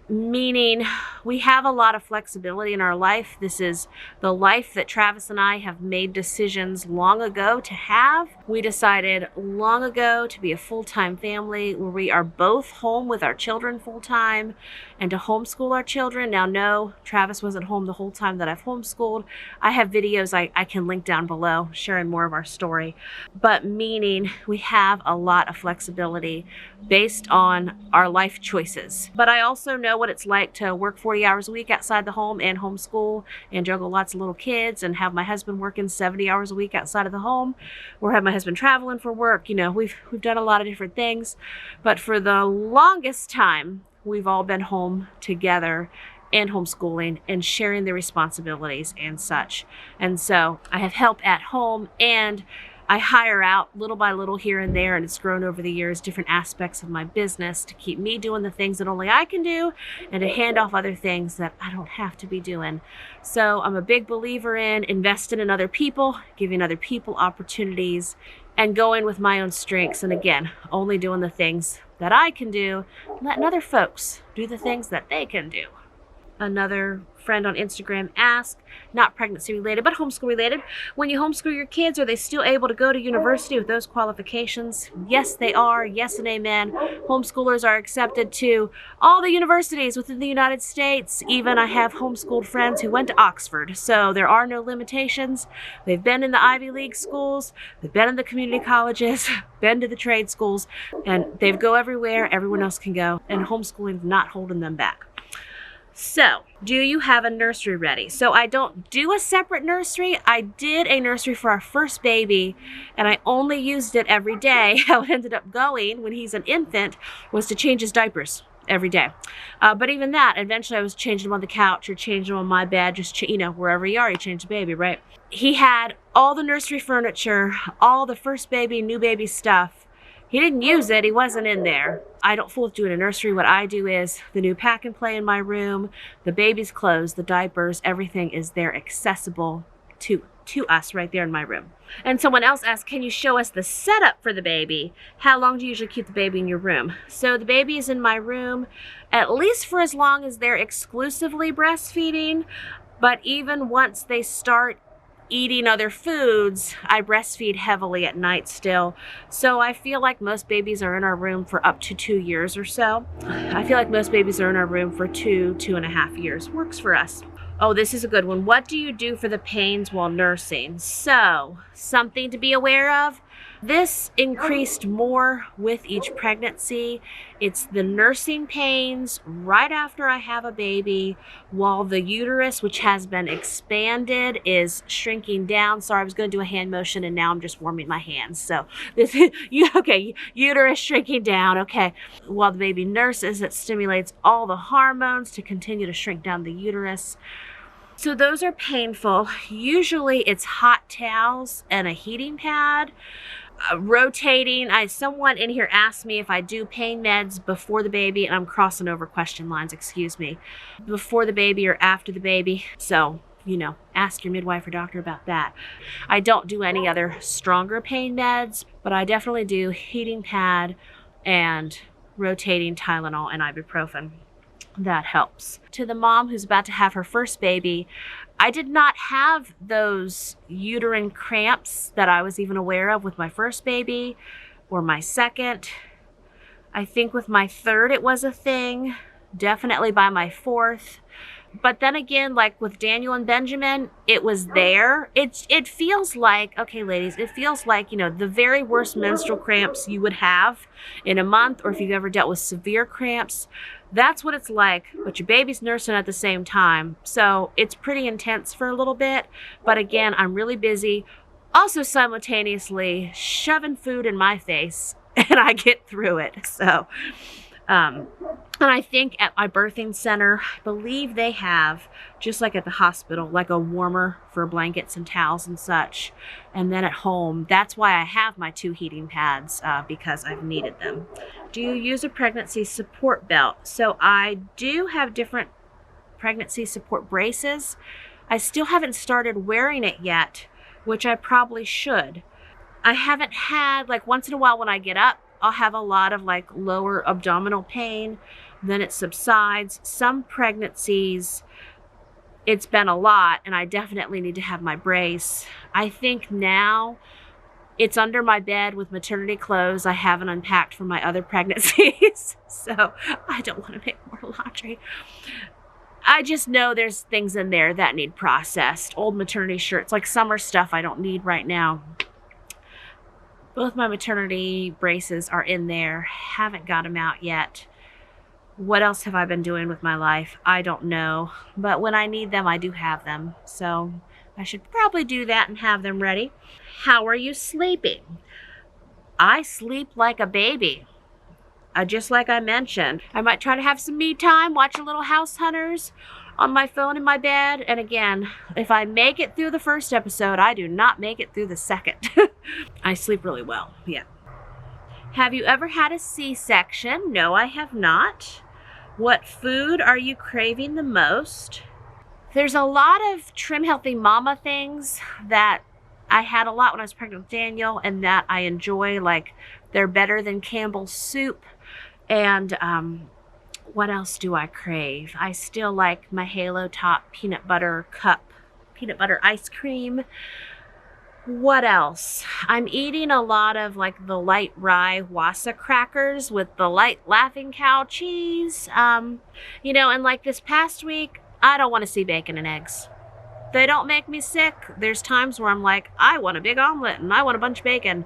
Meaning we have a lot of flexibility in our life. This is the life that Travis and I have made decisions long ago to have. We decided long ago to be a full-time family where we are both home with our children full-time and to homeschool our children. Now, no, Travis wasn't home the whole time that I've homeschooled. I have videos I can link down below sharing more of our story. But meaning we have a lot of flexibility based on our life choices. But I also know what it's like to work 40 hours a week outside the home and homeschool and juggle lots of little kids and have my husband working 70 hours a week outside of the home or have my husband traveling for work. You know, we've done a lot of different things, but for the longest time, we've all been home together and homeschooling and sharing the responsibilities and such. And so I have help at home and I hire out little by little here and there, and it's grown over the years, different aspects of my business to keep me doing the things that only I can do and to hand off other things that I don't have to be doing. So I'm a big believer in investing in other people, giving other people opportunities, and going with my own strengths. And again, only doing the things that I can do, letting other folks do the things that they can do. Another friend on Instagram asked, not pregnancy related, but homeschool related, when you homeschool your kids, are they still able to go to university with those qualifications? Yes, they are. Yes and amen. Homeschoolers are accepted to all the universities within the United States. Even I have homeschooled friends who went to Oxford, so there are no limitations. They've been in the Ivy League schools, they've been in the community colleges, been to the trade schools, and they go everywhere everyone else can go, and homeschooling is not holding them back. So, do you have a nursery ready? So I don't do a separate nursery. I did a nursery for our first baby, and I only used it every day. How it ended up going when he's an infant was to change his diapers every day. But even that, eventually I was changing him on the couch or changing him on my bed, just, you know, wherever you are, you change the baby, right? He had all the nursery furniture, all the first baby, new baby stuff. He didn't use it. He wasn't in there. I don't fool with doing a nursery. What I do is the new pack and play in my room, the baby's clothes, the diapers, everything is there accessible to us right there in my room. And someone else asked, can you show us the setup for the baby? How long do you usually keep the baby in your room? So the baby is in my room at least for as long as they're exclusively breastfeeding. But even once they start eating other foods, I breastfeed heavily at night still. So I feel like most babies are in our room for up to 2 years or so. I feel like most babies are in our room for 2.5 years. Works for us. Oh, this is a good one. What do you do for the pains while nursing? So, something to be aware of. This increased more with each pregnancy. It's the nursing pains right after I have a baby while the uterus, which has been expanded, is shrinking down. Sorry, I was going to do a hand motion and now I'm just warming my hands. So this is, okay, uterus shrinking down. Okay, while the baby nurses, it stimulates all the hormones to continue to shrink down the uterus. So those are painful. Usually it's hot towels and a heating pad. Rotating. Someone in here asked me if I do pain meds before the baby, and I'm crossing over question lines, excuse me, before the baby or after the baby. So, you know, ask your midwife or doctor about that. I don't do any other stronger pain meds, but I definitely do heating pad and rotating Tylenol and ibuprofen. That helps. To the mom who's about to have her first baby, I did not have those uterine cramps that I was even aware of with my first baby or my second. I think with my third it was a thing, definitely by my fourth. But then again, like with Daniel and Benjamin, it was there. It feels like, okay, ladies, it feels like, you know, the very worst menstrual cramps you would have in a month, or if you've ever dealt with severe cramps, that's what it's like, but your baby's nursing at the same time. So it's pretty intense for a little bit. But again, I'm really busy, also simultaneously shoving food in my face, and I get through it. So, and I think at my birthing center, I believe they have, just like at the hospital, like a warmer for blankets and towels and such. And then at home, that's why I have my 2 heating pads, because I've needed them. Do you use a pregnancy support belt? So I do have different pregnancy support braces. I still haven't started wearing it yet, which I probably should. I haven't had, like, once in a while when I get up, I'll have a lot of like lower abdominal pain, then it subsides. Some pregnancies, it's been a lot, and I definitely need to have my brace. I think now it's under my bed with maternity clothes I haven't unpacked from my other pregnancies. So I don't want to make more laundry. I just know there's things in there that need processed. Old maternity shirts, like summer stuff I don't need right now. Both my maternity braces are in there. Haven't got them out yet. What else have I been doing with my life? I don't know. But when I need them, I do have them. So I should probably do that and have them ready. How are you sleeping? I sleep like a baby. Just like I mentioned. I might try to have some me time, watch a little House Hunters on my phone in my bed. And again, if I make it through the first episode, I do not make it through the second. I sleep really well, yeah. Have you ever had a C-section? No, I have not. What food are you craving the most? There's a lot of Trim Healthy Mama things that I had a lot when I was pregnant with Daniel, and that I enjoy, like they're better than Campbell's soup. And what else do I crave? I still like my Halo Top peanut butter cup, peanut butter ice cream. What else? I'm eating a lot of like the light rye Wassa crackers with the light Laughing Cow cheese. You know, and like this past week, I don't want to see bacon and eggs. They don't make me sick. There's times where I'm like, I want a big omelet and I want a bunch of bacon.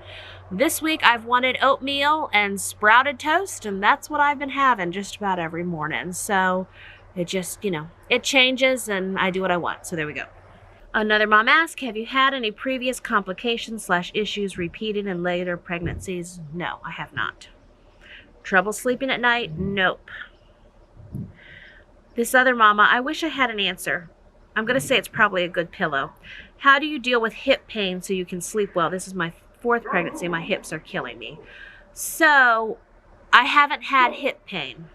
This week I've wanted oatmeal and sprouted toast, and that's what I've been having just about every morning. So it just, you know, it changes and I do what I want. So there we go. Another mom asked, have you had any previous complications / issues repeating in later pregnancies? No, I have not. Trouble sleeping at night? Nope. This other mama, I wish I had an answer. I'm going to say it's probably a good pillow. How do you deal with hip pain so you can sleep well? This is my 4th pregnancy. My hips are killing me. So I haven't had hip pain.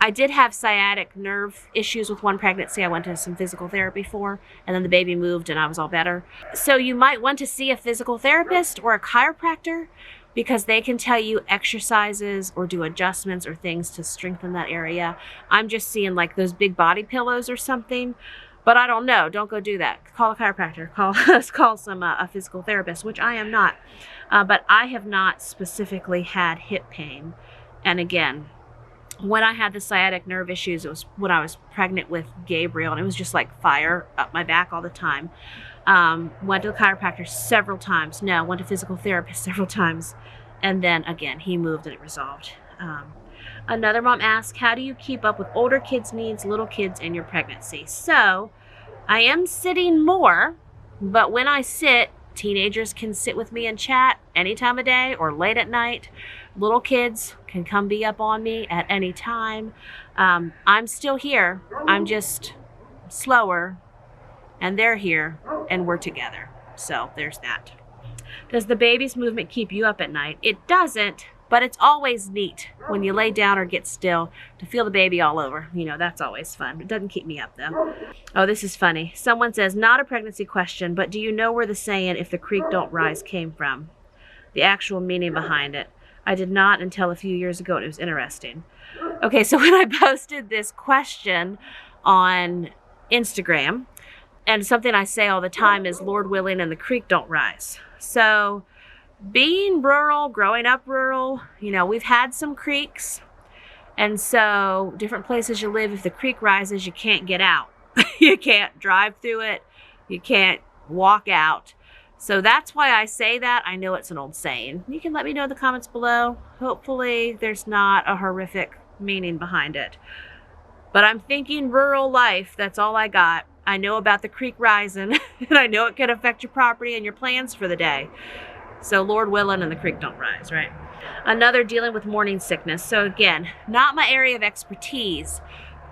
I did have sciatic nerve issues with one pregnancy I went to some physical therapy for, and then the baby moved and I was all better. So you might want to see a physical therapist or a chiropractor, because they can tell you exercises or do adjustments or things to strengthen that area. I'm just seeing like those big body pillows or something, but I don't know. Don't go do that. Call a chiropractor. Call some a physical therapist, which I am not. But I have not specifically had hip pain. And again, when I had the sciatic nerve issues, it was when I was pregnant with Gabriel, and it was just like fire up my back all the time. Went to the chiropractor several times. No, went to physical therapist several times. And then again, he moved and it resolved. Another mom asked, how do you keep up with older kids' needs, little kids in your pregnancy? So I am sitting more, but when I sit, teenagers can sit with me and chat any time of day or late at night. Little kids can come be up on me at any time. I'm still here. I'm just slower, and they're here, and we're together. So there's that. Does the baby's movement keep you up at night? It doesn't, but it's always neat when you lay down or get still to feel the baby all over. You know, that's always fun. It doesn't keep me up though. Oh, this is funny. Someone says, not a pregnancy question, but do you know where the saying, if the creek don't rise, came from? The actual meaning behind it. I did not until a few years ago, and it was interesting. Okay, so when I posted this question on Instagram, and something I say all the time is, Lord willing and the creek don't rise. So being rural, growing up rural, you know, we've had some creeks, And so different places you live, if the creek rises, you can't get out. You can't drive through it. You can't walk out. So that's why I say that. I know it's an old saying. You can let me know in the comments below. Hopefully there's not a horrific meaning behind it. But I'm thinking rural life. That's all I got. I know about the creek rising, and I know it can affect your property and your plans for the day. So Lord willing and the creek don't rise, right? Another, dealing with morning sickness. So again, not my area of expertise,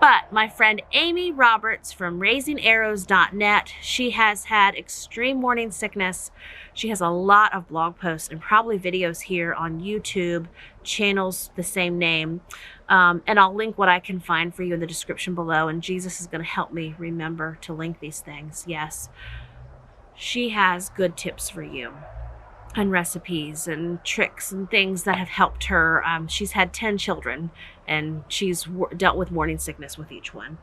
but my friend Amy Roberts from raisingarrows.net, she has had extreme morning sickness. She has a lot of blog posts and probably videos here on YouTube, channels the same name. And I'll link what I can find for you in the description below. And Jesus is going to help me remember to link these things. Yes, she has good tips for you, and recipes and tricks and things that have helped her. She's had 10 children, and she's dealt with morning sickness with each one.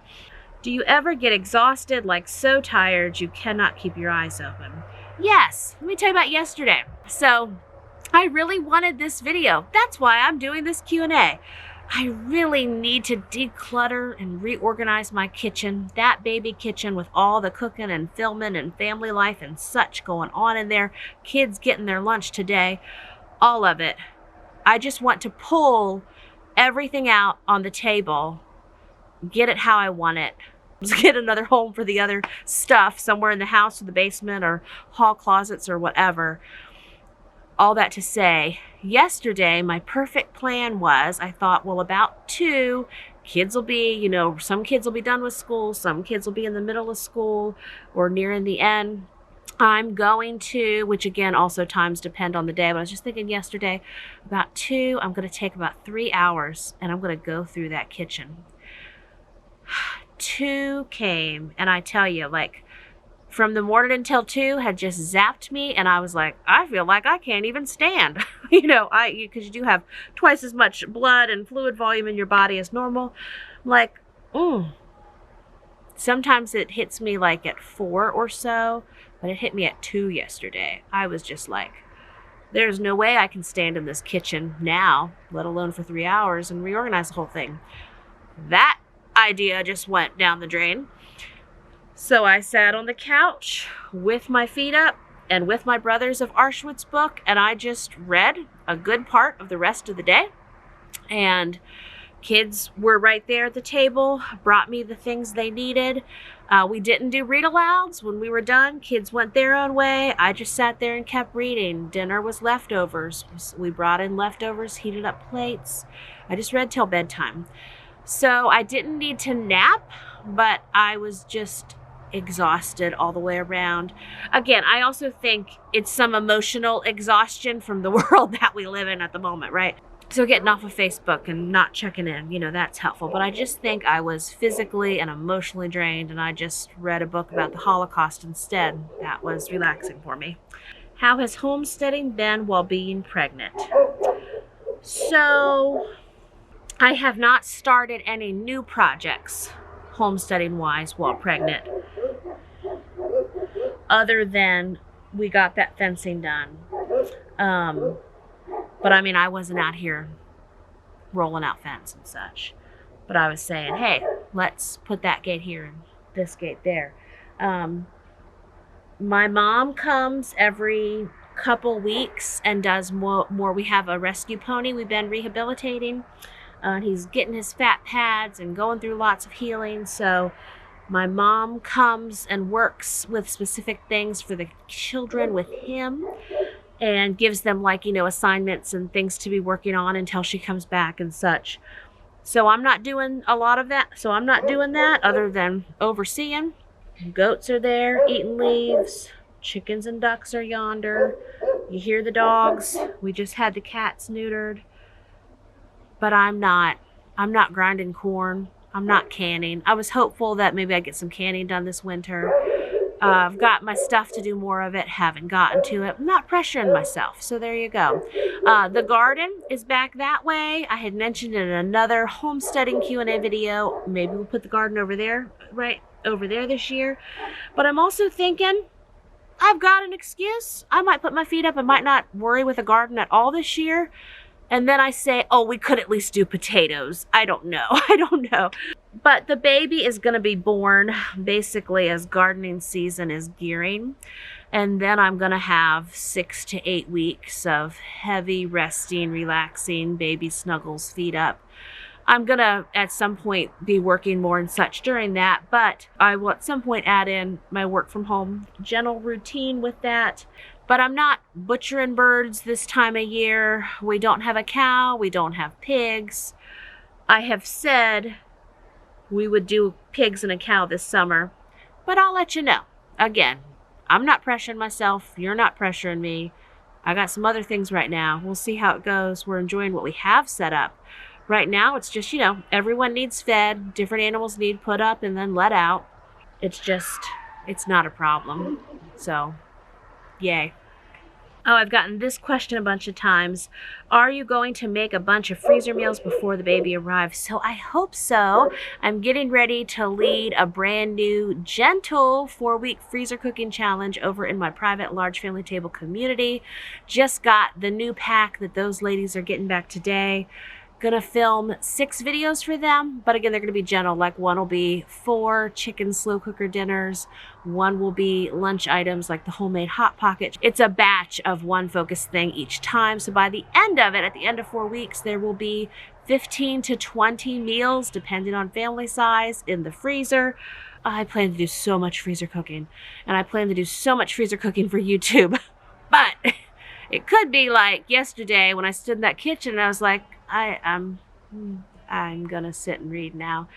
Do you ever get exhausted, like so tired you cannot keep your eyes open? Yes, let me tell you about yesterday. So I really wanted this video. That's why I'm doing this Q&A. I really need to declutter and reorganize my kitchen, that baby kitchen with all the cooking and filming and family life and such going on in there, kids getting their lunch today, all of it. I just want to pull everything out on the table, get it how I want it. Just get another home for the other stuff somewhere in the house or the basement or hall closets or whatever. All that to say, yesterday my perfect plan was, I thought, well, about 2, kids will be, some kids will be done with school, some kids will be in the middle of school or nearing the end. I'm going to, which again, also times depend on the day, but I was just thinking yesterday, about 2, I'm going to take about 3 hours and I'm going to go through that kitchen. 2 came, and I tell you, like, from the morning until 2 had just zapped me, and I was like, I feel like I can't even stand. Because you do have twice as much blood and fluid volume in your body as normal. I'm like, Sometimes it hits me like at 4 or so, but it hit me at 2 yesterday. I was just like, there's no way I can stand in this kitchen now, let alone for 3 hours, and reorganize the whole thing. That idea just went down the drain. So I sat on the couch with my feet up and with my Brothers of Auschwitz book, and I just read a good part of the rest of the day. And kids were right there at the table, brought me the things they needed. We didn't do read alouds when we were done. Kids went their own way. I just sat there and kept reading. Dinner was leftovers. We brought in leftovers, heated up plates. I just read till bedtime. So I didn't need to nap, but I was just exhausted all the way around. Again, I also think it's some emotional exhaustion from the world that we live in at the moment, right? So getting off of Facebook and not checking in, that's helpful. But I just think I was physically and emotionally drained, and I just read a book about the Holocaust instead. That was relaxing for me. How has homesteading been while being pregnant? So I have not started any new projects homesteading wise while pregnant, other than we got that fencing done. But I mean, I wasn't out here rolling out fence and such, but I was saying, hey, let's put that gate here and this gate there. My mom comes every couple weeks and does more. We have a rescue pony we've been rehabilitating. He's getting his fat pads and going through lots of healing. So my mom comes and works with specific things for the children with him and gives them assignments and things to be working on until she comes back and such. So I'm not doing a lot of that. So I'm not doing that other than overseeing. Goats are there eating leaves. Chickens and ducks are yonder. You hear the dogs. We just had the cats neutered. But I'm not grinding corn. I'm not canning. I was hopeful that maybe I'd get some canning done this winter. I've got my stuff to do more of it. Haven't gotten to it. I'm not pressuring myself. So there you go. The garden is back that way. I had mentioned in another homesteading Q&A video, maybe we'll put the garden over there, right over there this year. But I'm also thinking, I've got an excuse. I might put my feet up. I might not worry with a garden at all this year. And then I say, oh, we could at least do potatoes. I don't know. I don't know. But the baby is going to be born basically as gardening season is gearing. And then I'm going to have 6 to 8 weeks of heavy resting, relaxing, baby snuggles, feet up. I'm going to at some point be working more and such during that, but I will at some point add in my work from home gentle routine with that. But I'm not butchering birds this time of year. We don't have a cow. We don't have pigs. I have said we would do pigs and a cow this summer, but I'll let you know. Again, I'm not pressuring myself. You're not pressuring me. I got some other things right now. We'll see how it goes. We're enjoying what we have set up. Right now, it's just, everyone needs fed. Different animals need put up and then let out. It's not a problem. So, yay. Oh, I've gotten this question a bunch of times. Are you going to make a bunch of freezer meals before the baby arrives? So I hope so. I'm getting ready to lead a brand new, gentle 4-week freezer cooking challenge over in my private large family table community. Just got the new pack that those ladies are getting back today. Gonna film 6 videos for them, but again, they're gonna be gentle. Like one will be 4 chicken slow cooker dinners. One will be lunch items like the homemade Hot Pocket. It's a batch of one focused thing each time. So by the end of it, at the end of 4 weeks, there will be 15 to 20 meals, depending on family size, in the freezer. I plan to do so much freezer cooking, and I plan to do so much freezer cooking for YouTube. But it could be like yesterday when I stood in that kitchen and I was like, I'm gonna sit and read now.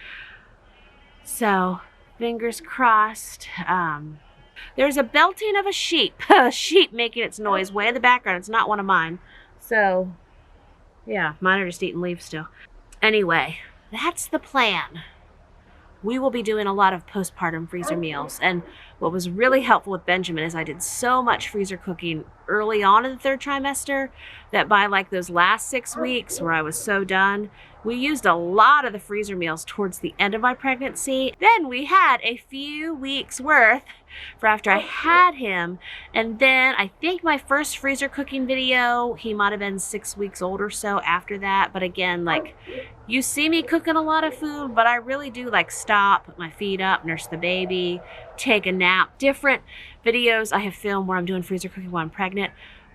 So, fingers crossed. There's a belting of a sheep. A sheep making its noise way in the background. It's not one of mine. So, yeah, mine are just eating leaves still. Anyway, that's the plan. We will be doing a lot of postpartum freezer meals. And what was really helpful with Benjamin is I did so much freezer cooking early on in the 3rd trimester that by like those last 6 weeks where I was so done, we used a lot of the freezer meals towards the end of my pregnancy. Then we had a few weeks worth for after I had him. And then I think my first freezer cooking video, he might have been 6 weeks old or so after that. But again, like you see me cooking a lot of food, but I really do like stop, put my feet up, nurse the baby, take a nap. Different videos I have filmed where I'm doing freezer cooking while I'm pregnant.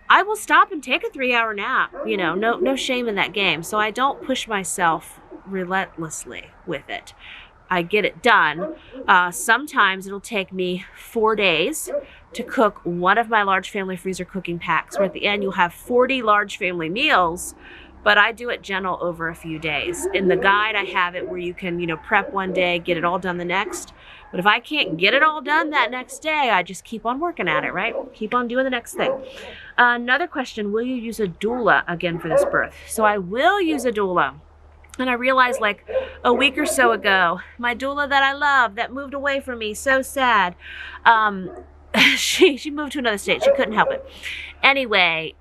I will stop and take a 3-hour nap. No shame in that game. So I don't push myself relentlessly with it. I get it done. Sometimes it'll take me 4 days to cook one of my large family freezer cooking packs, where at the end you'll have 40 large family meals, but I do it gentle over a few days. In the guide, I have it where you can, prep one day, get it all done the next. But if I can't get it all done that next day, I just keep on working at it, right? Keep on doing the next thing. Another question, will you use a doula again for this birth? So I will use a doula. And I realized like a week or so ago, my doula that I love, that moved away from me, so sad. She moved to another state. She couldn't help it. Anyway,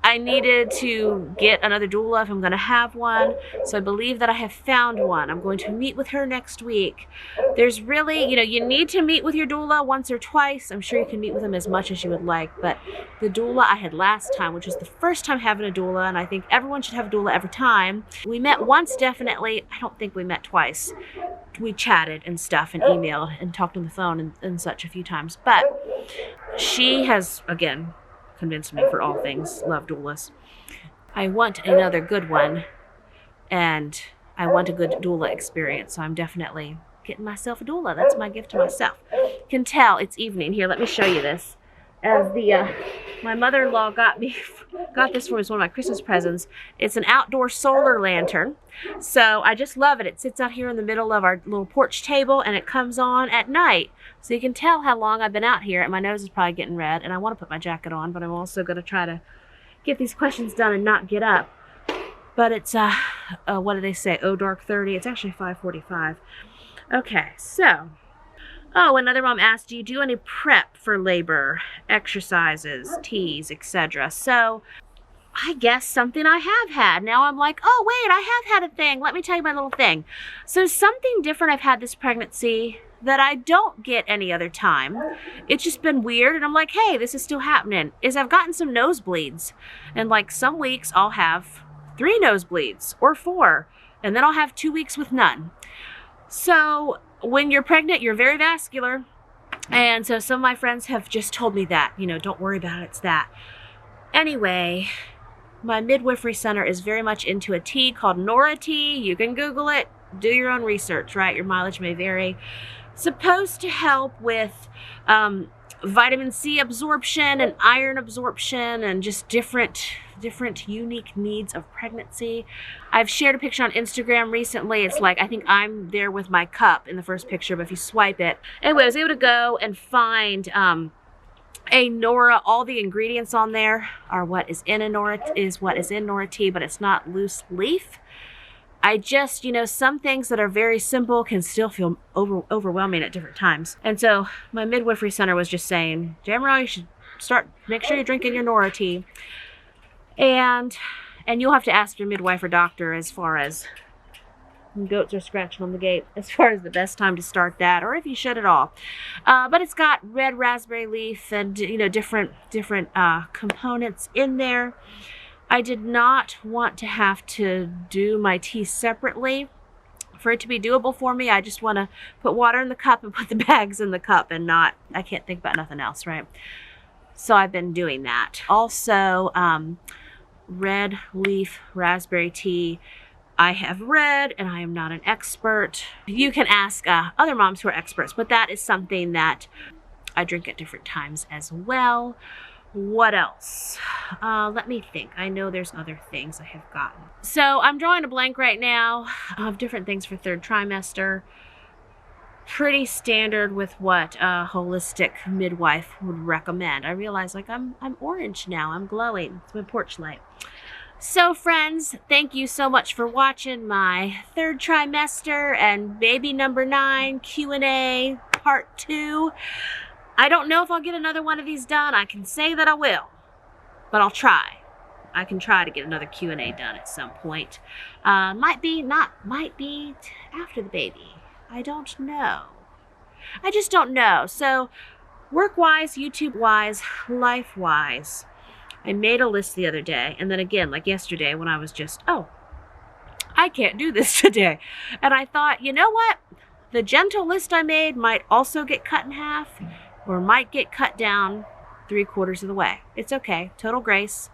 I needed to get another doula if I'm going to have one. So I believe that I have found one. I'm going to meet with her next week. There's really, you need to meet with your doula once or twice. I'm sure you can meet with them as much as you would like. But the doula I had last time, which was the first time having a doula, and I think everyone should have a doula every time. We met once, definitely. I don't think we met twice. We chatted and stuff and emailed and talked on the phone and such a few times. But she has, again, convinced me for all things. Love doulas. I want another good one, and I want a good doula experience, so I'm definitely getting myself a doula. That's my gift to myself. You can tell it's evening. Here, let me show you this. As my mother-in-law got this for me as one of my Christmas presents. It's an outdoor solar lantern. So I just love it. It sits out here in the middle of our little porch table, and it comes on at night. So you can tell how long I've been out here, and my nose is probably getting red, and I want to put my jacket on, but I'm also going to try to get these questions done and not get up. But it's, what do they say? Oh, dark 30. It's actually 5:45. Okay, so... Oh, another mom asked, do you do any prep for labor, exercises, teas, etc.? So I guess something I have had. Now I'm like, oh, wait, I have had a thing. Let me tell you my little thing. So something different I've had this pregnancy that I don't get any other time. It's just been weird. And I'm like, hey, this is still happening, is I've gotten some nosebleeds. And like some weeks I'll have 3 nosebleeds or 4, and then I'll have 2 weeks with none. So when you're pregnant, you're very vascular. And so some of my friends have just told me that, you know, don't worry about it, it's that. Anyway, my midwifery center is very much into a tea called Nora tea. You can Google it, do your own research, right? Your mileage may vary. Supposed to help with vitamin C absorption and iron absorption and just different unique needs of pregnancy. I've shared a picture on Instagram recently. It's like, I think I'm there with my cup in the first picture, but if you swipe it. Anyway, I was able to go and find a Nora. All the ingredients on there are what is in a Nora, is what is in Nora tea, but it's not loose leaf. I just, you know, some things that are very simple can still feel overwhelming at different times. And so my midwifery center was just saying, Jamerrill, you should make sure you're drinking your Nora tea. And you'll have to ask your midwife or doctor as far as goats are scratching on the gate, as far as the best time to start that, or if you should at all. But it's got red raspberry leaf and, you know, different components in there. I did not want to have to do my tea separately. For it to be doable for me, I just want to put water in the cup and put the bags in the cup and not, I can't think about nothing else, right? So I've been doing that. Also, red leaf raspberry tea. I have read, and I am not an expert. You can ask other moms who are experts, but that is something that I drink at different times as well. What else? Let me think. I know there's other things I have gotten. So I'm drawing a blank right now of different things for 3rd trimester. Pretty standard with what a holistic midwife would recommend. I realize, like, I'm orange now. I'm glowing. It's my porch light. So friends, thank you so much for watching my 3rd trimester and baby number 9 Q&A part 2. I don't know if I'll get another one of these done. I can say that I will, but I'll try. I can try to get another Q&A done at some point. Might be after the baby. I don't know. I just don't know. So work-wise, YouTube-wise, life-wise, I made a list the other day. And then again, like yesterday when I was just, oh, I can't do this today. And I thought, you know what? The gentle list I made might also get cut in half or might get cut down 3/4 of the way. It's okay. Total grace.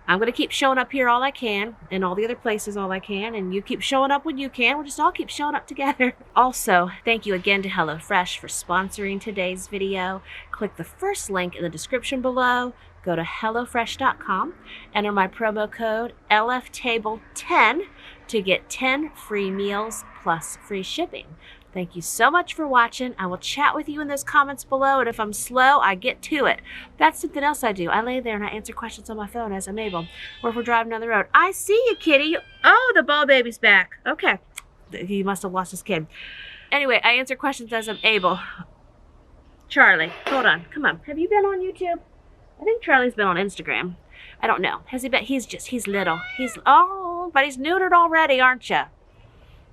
I'm going to keep showing up here all I can, and all the other places all I can, and you keep showing up when you can. We'll just all keep showing up together. Also, thank you again to HelloFresh for sponsoring today's video. Click the first link in the description below. Go to HelloFresh.com, enter my promo code LFTable10 to get 10 free meals plus free shipping. Thank you so much for watching. I will chat with you in those comments below, and if I'm slow, I get to it. That's something else I do. I lay there and I answer questions on my phone as I'm able, or if we're driving down the road. I see you, kitty. Oh, the ball baby's back. Okay. He must have lost his kid. Anyway, I answer questions as I'm able. Charlie, hold on. Come on. Have you been on YouTube? I think Charlie's been on Instagram. I don't know. Has he been? He's little. Oh, but he's neutered already, aren't you?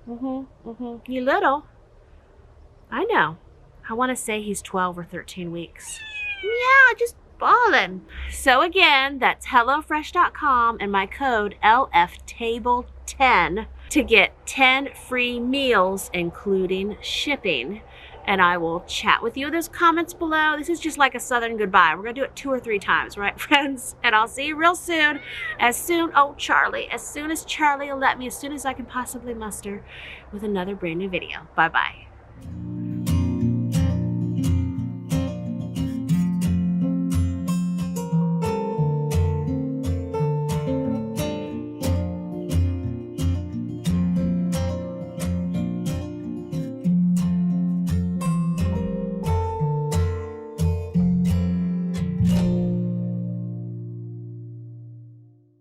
You little. I know. I want to say he's 12 or 13 weeks. Yeah, just ballin'. So again, that's HelloFresh.com and my code LFTable10 to get 10 free meals, including shipping. And I will chat with you in those comments below. This is just like a Southern goodbye. We're going to do it 2 or 3 times, right, friends? And I'll see you real soon. As soon as Charlie will let me, as soon as I can possibly muster, with another brand new video. Bye-bye.